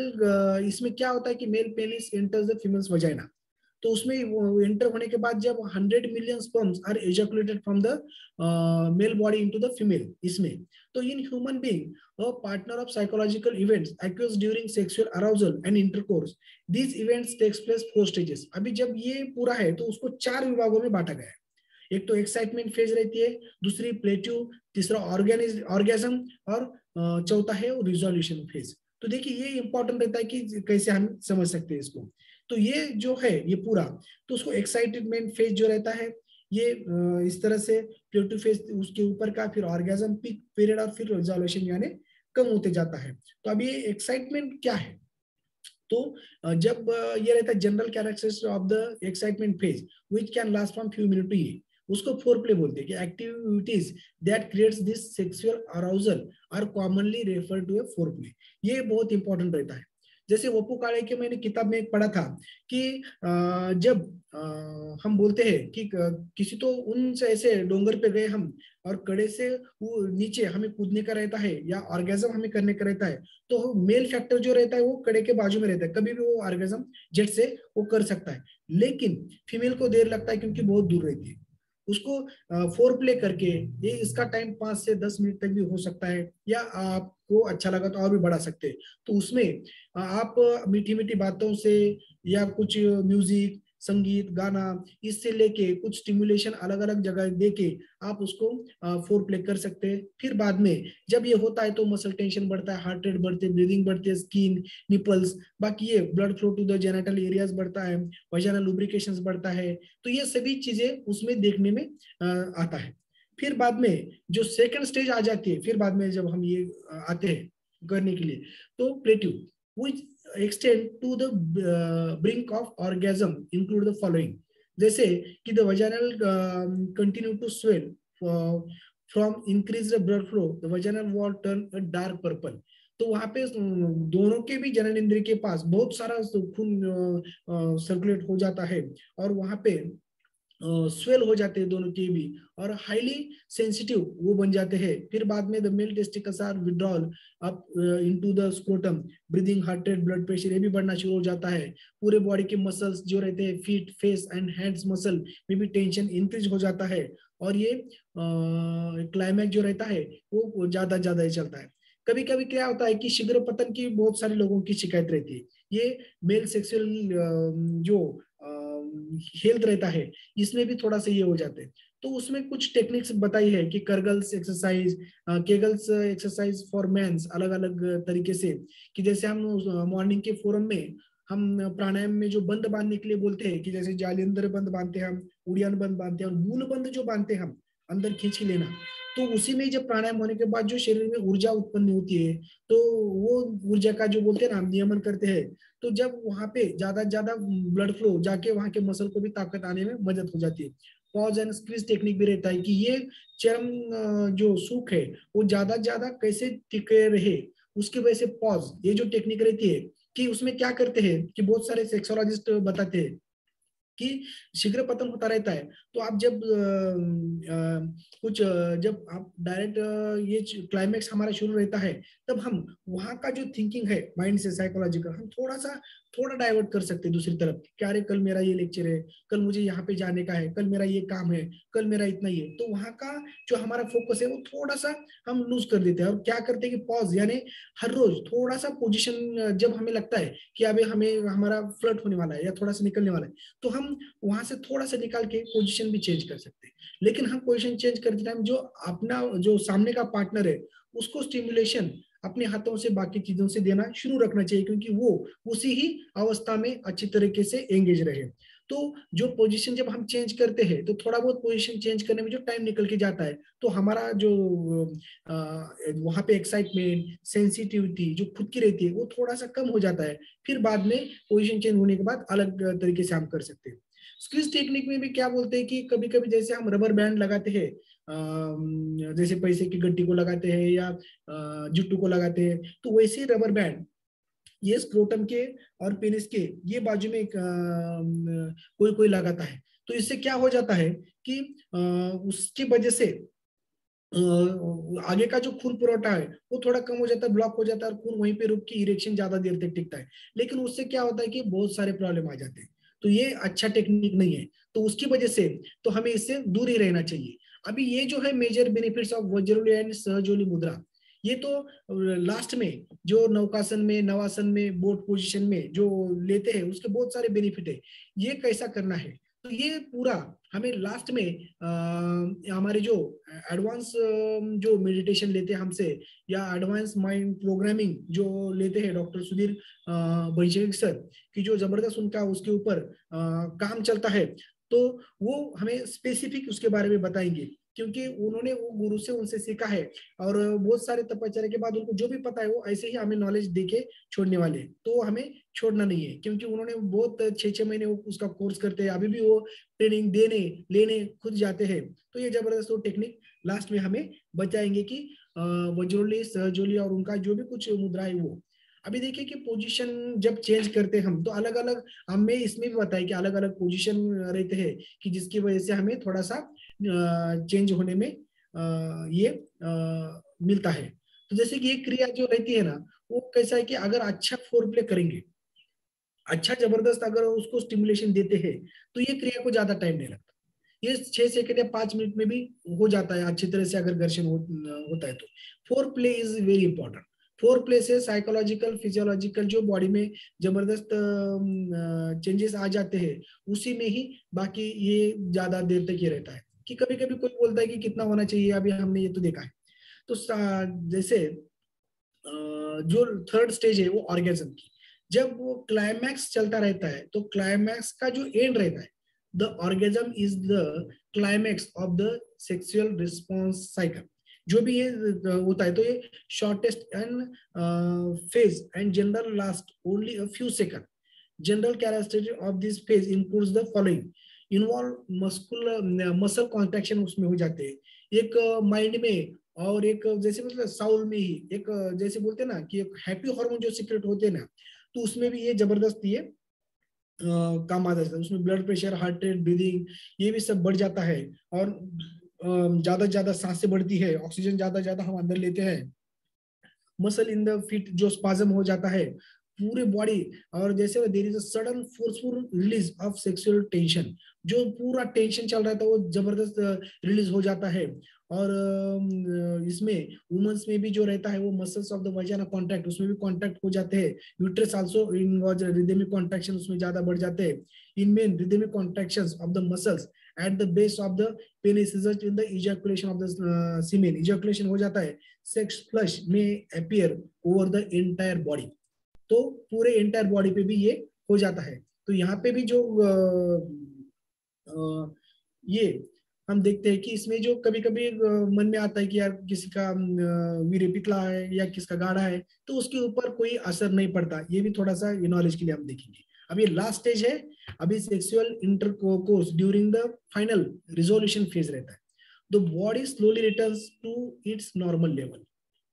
इसमें क्या होता है कि male penis enters the female's vagina, तो उसमें एंटर होने के बाद जब 100 million sperms are ejaculated from the male body into the female, इसमें तो in human being a partner of psychological events occurs during sexual arousal and intercourse, these events takes place 4 stages. अभी जब ये पूरा है तो उसको 4 विभागों में बांटा गया है। एक तो एक्साइटमेंट फेज रहती है, दूसरी प्लेट्यू, तीसरा ऑर्गेजम, और चौथा है रिजोल्यूशन फेज। तो देखिए ये इंपॉर्टेंट रहता है कि कैसे हम समझ सकते हैं इसको। तो ये जो है ये पूरा, तो उसको एक्साइटमेंट फेज जो रहता है ये इस तरह से, प्लेट्यू फेज उसके ऊपर का, फिर ऑर्गेजम पीक पीरियड, और फिर रिजोल्यूशन यानी कम होते जाता है। तो अब ये एक्साइटमेंट क्या है, तो जब ये रहता है general characteristics of the excitement phase which can last from few minute to ये, उसको फोर प्ले बोलते हैं कि activities that creates this sexual arousal are commonly refer to a foreplay. ये बहुत इंपॉर्टेंट रहता है। जैसे वपू काळे के मैंने किताब में एक पढ़ा था कि जब हम बोलते हैं कि किसी तो उनसे ऐसे डोंगर पे गए हम, और कड़े से वो नीचे हमें कूदने का रहता है या ऑर्गेजम हमें करने का रहता है, तो मेल फैक्टर जो रहता है वो कड़े के बाजू में रहता है, कभी भी वो ऑर्गेजम जेट से वो कर सकता है। लेकिन फीमेल को देर लगता है क्योंकि बहुत दूर रहती है। उसको फोर प्ले करके ये इसका टाइम 5 से 10 मिनट तक भी हो सकता है, या आपको अच्छा लगा तो और भी बढ़ा सकते हैं। तो उसमें आप मीठी मीठी बातों से या कुछ म्यूजिक संगीत गाना, इससे लेके कुछ स्टिमुलेशन अलग अलग जगह देके आप उसको फोर प्ले कर सकते हैं। फिर बाद में जब ये होता है तो मसल टेंशन बढ़ता है, हार्ट रेट बढ़ते, ब्रीदिंग बढ़ती है, स्किन, निपल्स, बाकी ये blood flow to the genital areas बढ़ता है, वजाइनल लुब्रिकेशंस बढ़ता है। तो ये सभी चीजें उसमें देखने में आता है। फिर बाद में जो सेकंड स्टेज आ जाती है, फिर बाद में जब हम ये आते हैं करने के लिए, तो plateau which extend to the brink of orgasm include the following, जैसे कि the vaginal continue to swell from increase the blood flow, the vaginal wall turn dark purple. तो वहां पे दोनों के भी जनन इंद्रिय के पास बहुत सारा खून सर्कुलेट हो जाता है, और वहां पे स्वेल हो जाते हैं दोनों के भी, और हाईली सेंसिटिव वो बन जाते हैं। फिर बाद में the male testicles are withdrawal up into the scrotum, breathing, heart rate, blood pressure ये भी बढ़ना शुरू हो जाता है। पूरे बॉडी के मसल्स जो रहते हैं, feet, face and hands muscle में भी टेंशन इंक्रीज हो जाता है, और ये क्लाइमैक्स जो रहता है वो ज्यादा ज्यादा ही चलता है। कभी कभी क्या होता है कि शीघ्र पतन की बहुत सारे लोगों की शिकायत रहती है। ये मेल सेक्सुअल जो हेल्थ रहता है, इसमें भी थोड़ा सा ये हो जाते हैं। तो उसमें कुछ टेक्निक्स बताई है कि Kegels exercise, Kegels exercise for men's, अलग अलग तरीके से, कि जैसे हम मॉर्निंग के फोरम में हम प्राणायाम में जो बंद बांधने के लिए बोलते हैं, कि जैसे जालिंदर बंद बांधते हैं हम, उड़ियान बंद बांधते हैं, और मूल बंद जो बांधते हैं हम अंदर खींच के लेना, तो उसी में जब प्राणायाम होने के बाद जो शरीर में ऊर्जा उत्पन्न होती है, तो वो ऊर्जा का जो बोलते हैं ना हम नियमन करते हैं, तो जब वहां पे ज्यादा ज्यादा ब्लड फ्लो जाके वहां के मसल को भी ताकत आने में मदद हो जाती है। पॉज एंड स्क्वीज टेक्निक भी रहता है कि ये चरम जो सुख है वो ज्यादा कैसे टिके रहे, उसकी वजह से पॉज ये जो टेक्निक रहती है, कि उसमें क्या करते हैं कि बहुत सारे सेक्सोलॉजिस्ट बताते हैं कि शीघ्र पतन होता रहता है। तो आप जब जब आप डायरेक्ट ये क्लाइमेक्स हमारा शुरू रहता है, तब हम वहां का जो थिंकिंग है माइंड से साइकोलॉजिकल, हम थोड़ा डाइवर्ट कर सकते हैं दूसरी तरफ, कि अरे कल मेरा ये लेक्चर है, कल मुझे यहाँ पे जाने का है, कल मेरा ये काम है, कल मेरा इतना ही है। तो वहां का जो हमारा फोकस है वो थोड़ा सा हम लूज कर देते हैं, और क्या करते हैं कि पॉज, यानी हर रोज थोड़ा सा पोजिशन, जब हमें लगता है कि अभी हमें हमारा फ्लर्ट होने वाला है या थोड़ा सा निकलने वाला है, तो हम वहां से थोड़ा सा निकाल के पोजीशन भी चेंज कर सकते हैं। लेकिन हम पोजीशन चेंज करते टाइम जो अपना जो सामने का पार्टनर है उसको स्टिमुलेशन अपने हाथों से बाकी चीजों से देना शुरू रखना चाहिए, क्योंकि वो उसी ही अवस्था में अच्छी तरीके से एंगेज रहे। तो जो पोजीशन जब हम चेंज करते हैं, तो थोड़ा बहुत पोजीशन चेंज करने में जो टाइम निकल के जाता है, तो हमारा जो वहां पे एक्साइटमेंट, सेंसिटिविटी जो खुद की रहती है वो थोड़ा सा कम हो जाता है। फिर बाद में पोजीशन चेंज होने के बाद अलग तरीके से हम कर सकते हैं। स्क्वीज टेक्निक में भी क्या बोलते हैं कि कभी कभी जैसे हम रबर बैंड लगाते हैं, जैसे पैसे की गड्डी को लगाते हैं या जुट्टू को लगाते हैं, तो वैसे ही रबर बैंड ये स्क्रोटम के और पेनिस के ये बाजू में कोई कोई लगाता है। तो इससे क्या हो जाता है कि उसकी वजह से आगे का जो खून पुरवठा है वो थोड़ा कम हो जाता है, ब्लॉक हो जाता है, और खून वहीं पे रुक के इरेक्शन ज्यादा देर तक टिकता है। लेकिन उससे क्या होता है कि बहुत सारे प्रॉब्लम आ जाते हैं। तो ये अच्छा टेक्निक नहीं है, तो उसकी वजह से तो हमें इससे दूर ही रहना चाहिए। अभी ये जो है मेजर बेनिफिट्स ऑफ वज्रली एंड सहजोली मुद्रा, ये तो लास्ट में जो नौकासन में, नवासन में, बोट पोजीशन में जो लेते हैं उसके बहुत सारे बेनिफिट है। ये कैसा करना है, तो ये पूरा हमें लास्ट में हमारे जो एडवांस जो मेडिटेशन लेते हैं हमसे, या एडवांस माइंड प्रोग्रामिंग जो लेते हैं डॉक्टर सुधीर वैशेखिक सर, कि जो जबरदस्त उनका उसके ऊपर काम चलता है, तो वो हमें स्पेसिफिक उसके बारे में बताएंगे, क्योंकि उन्होंने वो गुरु से उनसे सीखा है। और बहुत सारे तपश्चर्या के बाद उनको जो भी पता है वो ऐसे ही हमें नॉलेज देके छोड़ने वाले हैं। तो हमें छोड़ना नहीं है, क्योंकि उन्होंने बहुत 6-6 महीने वो उसका कोर्स करते हैं, अभी भी वो ट्रेनिंग देने लेने खुद जाते हैं। तो ये जबरदस्त वो टेक्निक लास्ट में हमें बताएंगे कि वज्रोली, सहजोली और उनका जो भी कुछ मुद्रा है वो। अभी देखिए कि पोजीशन जब चेंज करते हैं हम, तो अलग अलग हमें इसमें भी बताया कि अलग अलग पोजीशन रहते हैं, कि जिसकी वजह से हमें थोड़ा सा चेंज होने में ये मिलता है। तो जैसे कि ये क्रिया जो रहती है ना, वो कैसा है कि अगर अच्छा फोर प्ले करेंगे, अच्छा जबरदस्त अगर उसको स्टिमुलेशन देते हैं, तो ये क्रिया को ज्यादा टाइम नहीं लगता। ये 6 सेकंड या 5 मिनट में भी हो जाता है अच्छी तरह से, अगर घर्षण होता है तो। Four play is very important. 4 places psychological physiological जो बॉडी में जबरदस्त चेंजेस आ जाते हैं, उसी में ही बाकी ये ज्यादा देर तक ये रहता है। कि कभी कभी कोई बोलता है कि कितना होना चाहिए, अभी हमने ये तो देखा है। तो जैसे जो थर्ड स्टेज है वो ऑर्गेजम की, जब वो क्लाइमैक्स चलता रहता है, तो क्लाइमैक्स का जो एंड रहता है, the orgasm is the climax of the sexual response cycle. जो भी ये होता है, तो ये shortest and phase and general last only a few second. General characteristic of this phase includes the following: involve muscular muscle contraction उसमें हो जाते हैं, एक माइंड में, और एक जैसे मतलब साउल में ही एक जैसे बोलते हैं ना कि एक हैप्पी हार्मोन जो सीक्रेट होते हैं ना, तो उसमें भी ये जबरदस्त ये काम आता है। उसमें blood pressure, heart rate, breathing, ये भी सब बढ़ जाता है। और ज्यादा से ज्यादा सांसें बढ़ती है, ऑक्सीजन ज्यादा ज्यादा हम अंदर लेते हैं। मसल इन द फीट जो स्पाजम हो जाता है पूरे बॉडी, और जैसे there is a sudden forceful release of sexual tension, जो पूरा टेंशन चल रहा था वो जबरदस्त रिलीज हो जाता है। और इसमें वुमेन्स में भी जो रहता है वो muscles of the vagina contract, उसमें भी कॉन्ट्रैक्ट हो जाते हैं। Uterus also in rhythmic contraction उसमें ज्यादा बढ़ जाते हैं। In men rhythmic contractions of the muscles at the base of the penis result in the ejaculation of the semen, ejaculation हो जाता है। सेक्स फ्लश में appear over the entire body, तो पूरे एंटायर बॉडी पे भी ये हो जाता है। तो यहाँ पे भी जो ये हम देखते हैं कि इसमें जो कभी कभी मन में आता है कि यार किसी का वीर्य पितला है या किसका गाढ़ा है, तो उसके ऊपर कोई असर नहीं पड़ता। ये भी थोड़ा सा नॉलेज के लिए हम देखेंगे। अब ये लास्ट स्टेज है, अभी sexual intercourse during the final resolution phase रहता है। The body slowly returns to its normal level.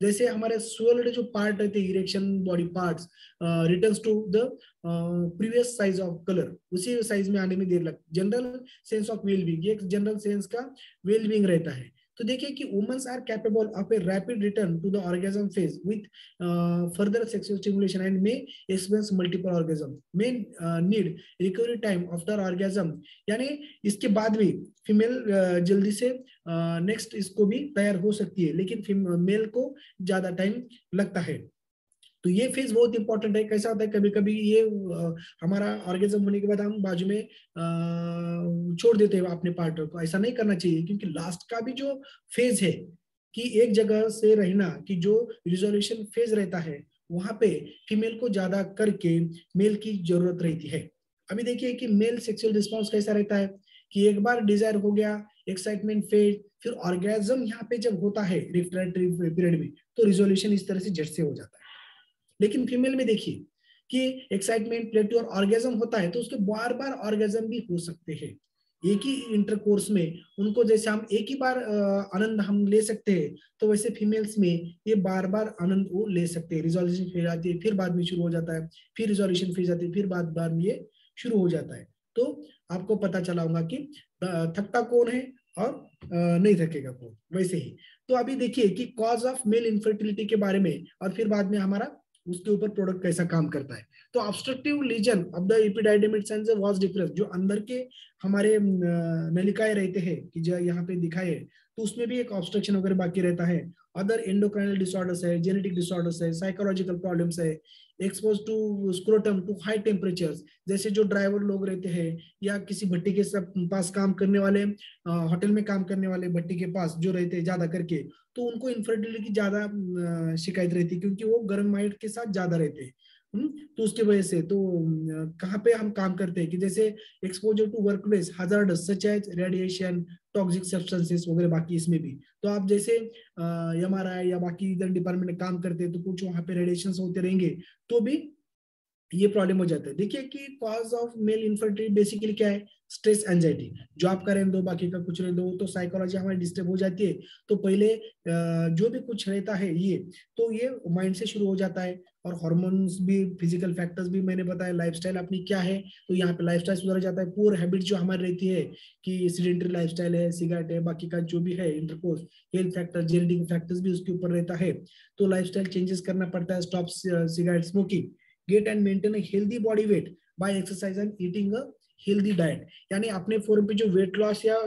जैसे हमारे सोल्ड जो पार्ट रहते हैं, erection body parts returns to the previous size of colour, उसी साइज में आने में देर लगती। General sense of well being, एक जनरल सेंस का वेल बीइंग रहता है। तो देखिए कि womens are capable of a rapid return to the orgasm phase with further sexual stimulation and may experience multiple orgasm, may need recovery time after orgasm. यानी इसके बाद भी फीमेल जल्दी से नेक्स्ट इसको भी तैयार हो सकती है, लेकिन मेल को ज्यादा टाइम लगता है। तो ये फेज बहुत इंपॉर्टेंट है। कैसा होता है कभी कभी ये हमारा ऑर्गेजम होने के बाद हम बाजू में छोड़ देते हैं अपने पार्टनर को, ऐसा नहीं करना चाहिए। क्योंकि लास्ट का भी जो फेज है कि एक जगह से रहना, कि जो रिजोल्यूशन फेज रहता है, वहां पे फीमेल को ज्यादा करके मेल की जरूरत रहती है। अभी देखिए कि मेल सेक्सुअल रिस्पॉन्स कैसा रहता है कि एक बार डिजायर हो गया, एक्साइटमेंट फेज, फिर ऑर्गेजम यहाँ पे जब होता है रिफ्रैक्टरी पीरियड में, तो रिजोल्यूशन इस तरह से झट से हो जाता है। लेकिन फीमेल में देखिए कि एक्साइटमेंट, प्लेटो और ऑर्गेजम होता है, तो उसके बार बार ऑर्गेजम भी हो सकते हैं एक ही इंटरकोर्स में। उनको जैसे हम एक ही बार आनंद हम ले सकते हैं, तो वैसे फीमेल्स में ये बार बार आनंद वो ले सकते हैं। रिजोल्यूशन फेज आती है, फिर बाद में शुरू हो जाता है, फिर रिजोल्यूशन फेज आती है, फिर बाद में ये शुरू हो जाता है। तो आपको पता चला होगा कि थकता कौन है और नहीं थकेगा कौन, वैसे ही। तो अभी देखिए कि कॉज ऑफ मेल इनफर्टिलिटी के बारे में, और फिर बाद में हमारा उसके ऊपर प्रोडक्ट कैसा काम करता है। तो obstructive lesion of the epididymic sense vas deferens, जो अंदर के हमारे नलिकाएं रहते हैं कि जो यहाँ पे दिखाए है, तो उसमें भी एक ऑब्स्ट्रक्शन वगैरह बाकी रहता है। अदर एंडोक्राइनल डिसऑर्डर्स है, जेनेटिक डिसऑर्डर्स है, साइकोलॉजिकल प्रॉब्लम्स है, expose to scrotum to high temperatures, जैसे जो ड्राइवर लोग रहते हैं या किसी भट्टी के पास काम करने वाले, होटल में काम करने वाले भट्टी के पास जो रहते हैं ज्यादा करके, तो उनको इन्फर्टिलिटी की ज्यादा शिकायत रहती है, क्योंकि वो गर्म माइंड के साथ ज्यादा रहते हैं। तो उसके वजह से तो कहाँ पे हम काम करते हैं कि जैसे exposure to workplace hazards such as radiation, toxic substances वगैरह, बाकी इसमें भी। तो आप जैसे MRI या बाकी इधर डिपार्टमेंट में काम करते हैं, तो कुछ वहां पे रेडिएशन होते रहेंगे, तो भी ये प्रॉब्लम हो जाता है। देखिए कि cause of male infertility basically क्या है, स्ट्रेस एंजाइटी। जो आप करें दो, बाकी का कुछ रहने दो, तो साइकोलॉजी हमारी डिस्टर्ब हो जाती है। तो पहले जो भी कुछ रहता है ये, तो ये माइंड से शुरू हो जाता है। और हार्मोन्स भी, फिजिकल फैक्टर्स भी मैंने बताया, लाइफस्टाइल अपनी क्या है, तो यहाँ पे लाइफस्टाइल सुधर जाता है। पुअर हैबिट जो हमारी रहती है कि सीडेंटरी लाइफस्टाइल है, सिगरेट है, बाकी का जो भी है intercourse, health factor, genetic factors भी उसके ऊपर रहता है। तो लाइफस्टाइल चेंजेस करना पड़ता है, stop cigarette smoking, get and maintain a healthy body weight by exercise and eating a healthy diet, यानी अपने फॉर्म पे जो वेट लॉस या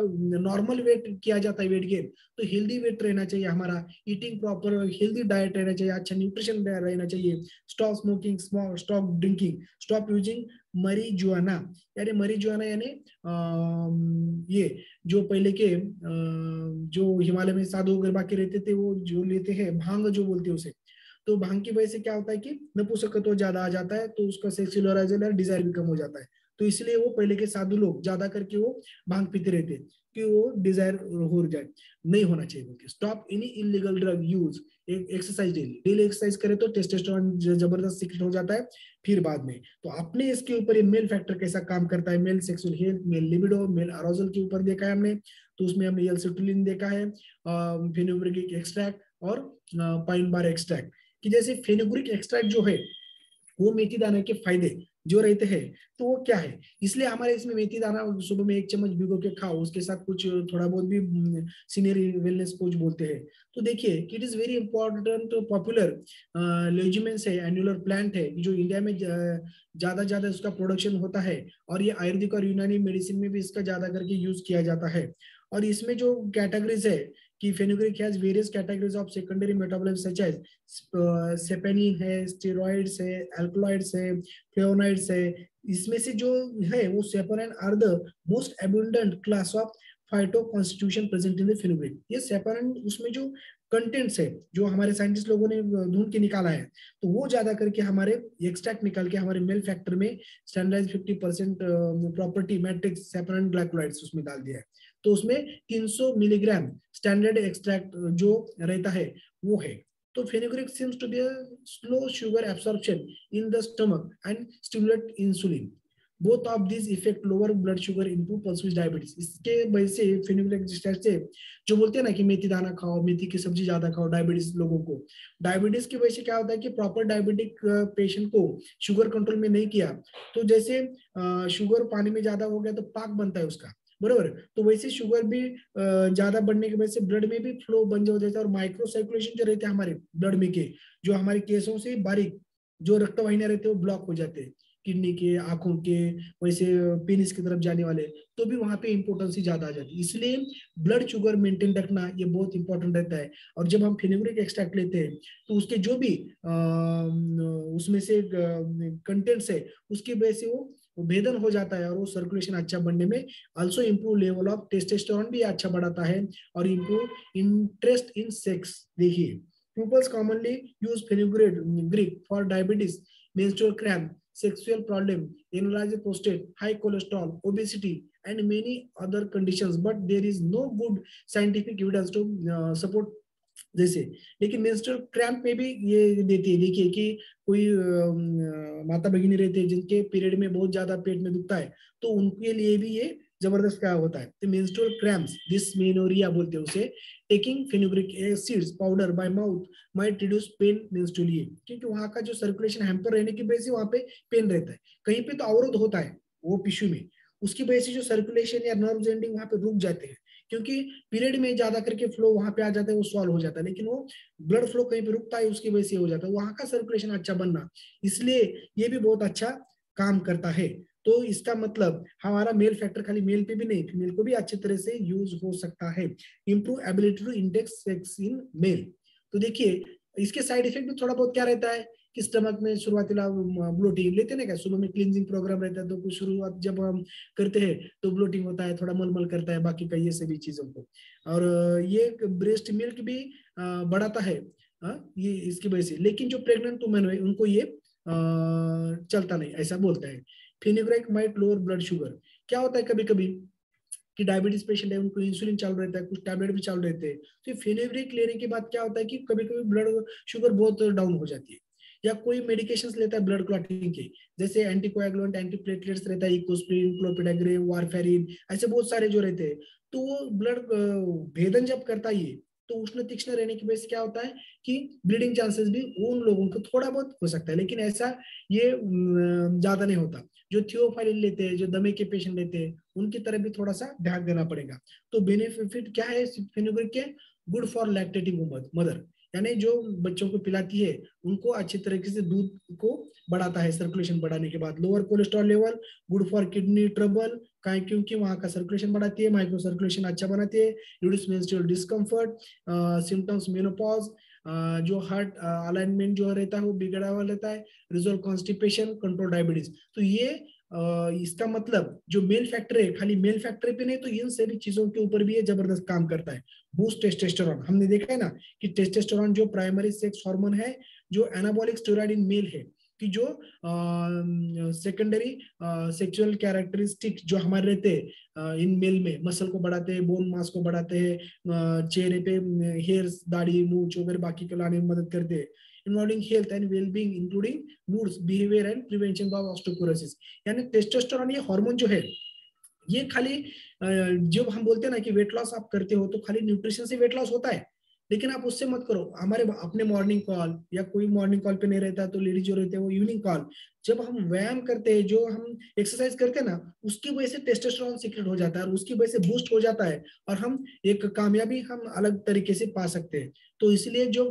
नॉर्मल वेट किया जाता है, वेट गेन, तो हेल्दी वेट रहना चाहिए हमारा, ईटिंग प्रॉपर हेल्दी डाइट रहना चाहिए, अच्छा न्यूट्रिशन रहना चाहिए, stop smoking, stop drinking, stop using marijuana, यानी मरीजुआना यानी ये जो पहले के जो हिमालय में साधु वगैरह बाकी रहते थे वो जो लेते हैं भांग जो बोलते हैं उसे, तो भांग की वजह से क्या होता है कि नपुंसकत्व ज्यादा आ जाता है, तो उसका सेक्सुअल अराइजल और डिजायर भी कम हो जाता है। तो इसलिए वो पहले के साधु लोग ज्यादा करके वो भांग पीते रहते कि वो डिजायर हो जाए, नहीं होना चाहिए। बोलते stop any illegal drug use, exercise daily, daily exercise करे तो टेस्टोस्टेरोन जबरदस्त सीक्रेट हो जाता है। फिर बाद में तो आपने इसके ऊपर ये मेल फैक्टर कैसा काम करता है, male sexual health, male libido, male arousal के ऊपर देखा है हमने, तो उसमें हमने एल्सिटिलिन देखा है, फेनुग्रीक एक्सट्रैक्ट और पाइन बार एक्सट्रैक्ट, कि जैसे फेनुग्रीक एक्सट्रैक्ट जो है वो मेथी दाना के फायदे जो रहते हैं, तो वो क्या है, इसलिए हमारे इसमें मेथी दाना सुबह में 1 चम्मच भिगो के खाओ, उसके साथ कुछ थोड़ा बहुत भी सीनियर वेलनेस कोच बोलते हैं। तो देखिए कि it is very important popular legumes है, एनुलर प्लांट है, जो इंडिया में ज्यादा ज्यादा उसका प्रोडक्शन होता है, और ये आयुर्वेदिक और यूनानी मेडिसिन में भी इसका ज्यादा करके यूज किया जाता है। और इसमें जो कैटेगरीज है कि fenugreek has various categories of secondary metabolism such as saponin है, स्टेरॉइड्स है, अल्कलॉइड्स है, फ्लेवोनॉइड्स है। इसमें से जो है वो saponin are the most abundant class of phyto constitution present in the fenugreek. ये सेपेनिन उसमें जो कंटेंट्स है जो हमारे साइंटिस्ट लोगों ने ढूंढ के निकाला है, तो वो ज्यादा करके हमारे एक्सट्रैक्ट निकाल के हमारे मेल फैक्टर में स्टैंडर्डाइज 50% प्रॉपर्टी मैट्रिक्स सेपेनिन ग्लाइकोलाइड्स उसमें डाल दिया है। तो उसमें 300 मिलीग्राम स्टैंडर्ड एक्सट्रैक्ट जो रहता है वो है। तो fenugreek seems to be a slow sugar absorption in the stomach and stimulate insulin. Both of these affect lower blood sugar, improve pulse with diabetes. इसके वजह से फेनुग्रीक एक्सट्रैक्ट से जो बोलते हैं ना कि मेथी दाना खाओ, मेथी की सब्जी ज्यादा खाओ, डायबिटीज लोगों को, डायबिटीज की वजह से क्या होता है कि प्रॉपर डायबिटिक पेशेंट को शुगर कंट्रोल में नहीं किया, तो जैसे शुगर पानी में ज्यादा हो गया तो पाक बनता है उसका, बरोबर, तो वैसे शुगर भी ज्यादा बढ़ने की वजह से ब्लड में भी फ्लो बंद हो जाता है, और माइक्रो सर्कुलेशन जो रहते हैं हमारे ब्लड में के, जो हमारे केसों से बारीक जो रक्तवाहिनियां रहते हैं वो ब्लॉक हो जाते हैं, किडनी के, आंखों के, वैसे पेनिस की तरफ जाने वाले, तो भी वहां पे इंपोर्टेंस ज्यादा आ जाती है। इसलिए ब्लड शुगर मेंटेन रखना ये बहुत इंपॉर्टेंट रहता है। और जब हम फेनुग्रीक एक्सट्रैक्ट लेते हैं तो उसके जो भी उसमें से कंटेंट्स है उसकी वजह से वो भेदन हो जाता है, और वो सर्कुलेशन अच्छा बनने में also improve level of testosterone भी अच्छा बढ़ाता है, और improve interest in sex। देखिए pupils commonly use fenugreek for diabetes, menstrual cramp, sexual problem, enlarged prostate, high cholesterol, obesity and many other conditions, but there is no good scientific evidence to support जैसे। लेकिन menstrual cramp में भी ये देती है, देखिए कि कोई माता भगिनी रहती है जिनके पीरियड में बहुत ज्यादा पेट में दुखता है, तो उनके लिए भी ये जबरदस्त क्या होता है, तो मेंस्ट्रुअल क्रैम्प्स, डिस्मेनोरिया बोलते हैं उसे, taking fenugreek acids powder by mouth might reduce pain menstrually, क्योंकि वहां का जो सर्कुलेशन हैम्पर रहने की वजह से वहां पे पेन रहता है, कहीं पे तो अवरोध होता है वो टिश्यू में, उसकी वजह से जो सर्कुलेशन या नर्व एंडिंग वहां पे रुक जाते हैं, क्योंकि पीरियड में ज्यादा करके फ्लो वहां पे आ जाता है, वो सॉल्व हो जाता है, लेकिन वो ब्लड फ्लो कहीं पे रुकता है उसकी वजह से हो जाता है, वहां का सर्कुलेशन अच्छा बनना, इसलिए ये भी बहुत अच्छा काम करता है। तो इसका मतलब हमारा मेल फैक्टर खाली मेल पे भी नहीं, फीमेल को भी अच्छी तरह से यूज हो सकता है। Improve ability to intakes sex in male. तो देखिए इसके साइड इफेक्ट भी थोड़ा बहुत क्या रहता है कि स्टमक में शुरुआती ब्लोटिंग लेते हैं ना, क्या सुबह में क्लींजिंग प्रोग्राम रहता है, तो कुछ शुरुआत जब हम करते हैं तो ब्लोटिंग होता है, थोड़ा मलमल करता है, बाकी कई ऐसे भी चीजों को, और ये ब्रेस्ट मिल्क भी बढ़ाता है, ये इसकी वजह से। लेकिन जो प्रेग्नेंट वुमेन है उनको ये चलता नहीं, ऐसा बोलता है। Fenugreek might lower blood sugar, क्या होता है कभी कभी कि डायबिटीज पेशेंट है उनको इंसुलिन चालू रहता है, कुछ टैबलेट भी चालू रहते हैं, तो फेनुग्रीक लेने के बाद क्या होता है कि कभी कभी ब्लड शुगर बहुत डाउन हो जाती है, या कोई मेडिकेशंस लेता है ब्लड क्लॉटिंग के, जैसे एंटीकोएगुलेंट, एंटीप्लेटलेट्स रहता है, इकोस्प्रिन, क्लोपिडाग्रिल, वारफेरिन, ऐसे बहुत सारे जो रहते हैं, तो वो ब्लड भेदन जब करता है ये, तो उष्ण तीक्ष्ण रहने की वजह से क्या होता है कि ब्लीडिंग चांसेस भी उन लोगों को थोड़ा बहुत हो सकता है, लेकिन ऐसा ये ज्यादा नहीं होता। जो थियोफाइलिन लेते हैं, जो दमे के पेशेंट लेते हैं, उनकी तरफ भी थोड़ा सा ध्यान देना पड़ेगा। तो बेनिफिट क्या है फेनुग्रीक के, गुड फॉर लैक्टेटिंग मदर, यानी जो बच्चों को पिलाती है उनको अच्छी तरीके से दूध को बढ़ाता है सर्कुलेशन बढ़ाने के बाद। Lower cholesterol level good for kidney trouble, क्योंकि वहाँ का सर्कुलेशन बढ़ाती है, माइक्रो सर्कुलेशन अच्छा बनाती है, reduce menstrual discomfort, symptoms menopause, जो हार्ट अलाइनमेंट जो रहता है वो बिगड़ा हुआ रहता है, रिजोल्व कॉन्स्टिपेशन, कंट्रोल डायबिटीज। तो ये इसका मतलब जो मेल फैक्टर है, खाली मेल फैक्टर पे नहीं तो इन सभी चीजों के ऊपर भी ये जबरदस्त काम करता है। बूस्ट टेस्टोस्टेरोन, हमने देखा है ना कि टेस्टोस्टेरोन जो प्राइमरी सेक्स हार्मोन है, जो एनाबॉलिक स्टेरॉइड इन मेल है, कि जो सेकेंडरी सेक्सुअल कैरेक्टरिस्टिक जो हमारे रहते हैं इन मेल में, मसल को बढ़ाते हैं, बोन मास को बढ़ाते हैं, चेहरे पे हेयर्स, दाढ़ी, मूंछ वगैरह बाकी को लाने में मदद करते हैं, involving health and wellbeing including moods, behaviour and prevention of osteoporosis. यानी टेस्टोस्टेरोन ये हार्मोन जो है, ये खाली जब हम बोलते हैं ना कि वेट लॉस आप करते हो तो खाली न्यूट्रिशन से वेट लॉस होता है, लेकिन आप उससे मत करो। हमारे अपने मॉर्निंग कॉल या कोई मॉर्निंग कॉल पे नहीं रहता तो लेडीज जो रहते हैं वो इवनिंग कॉल, जब हम व्यायाम करते हैं, जो हम एक्सरसाइज करते हैं ना, उसकी वजह से टेस्टोस्टेरोन सीक्रेट हो जाता है और उसकी वजह से बूस्ट हो जाता है और हम एक कामयाबी हम अलग तरीके से पा सकते हैं। तो इसलिए जो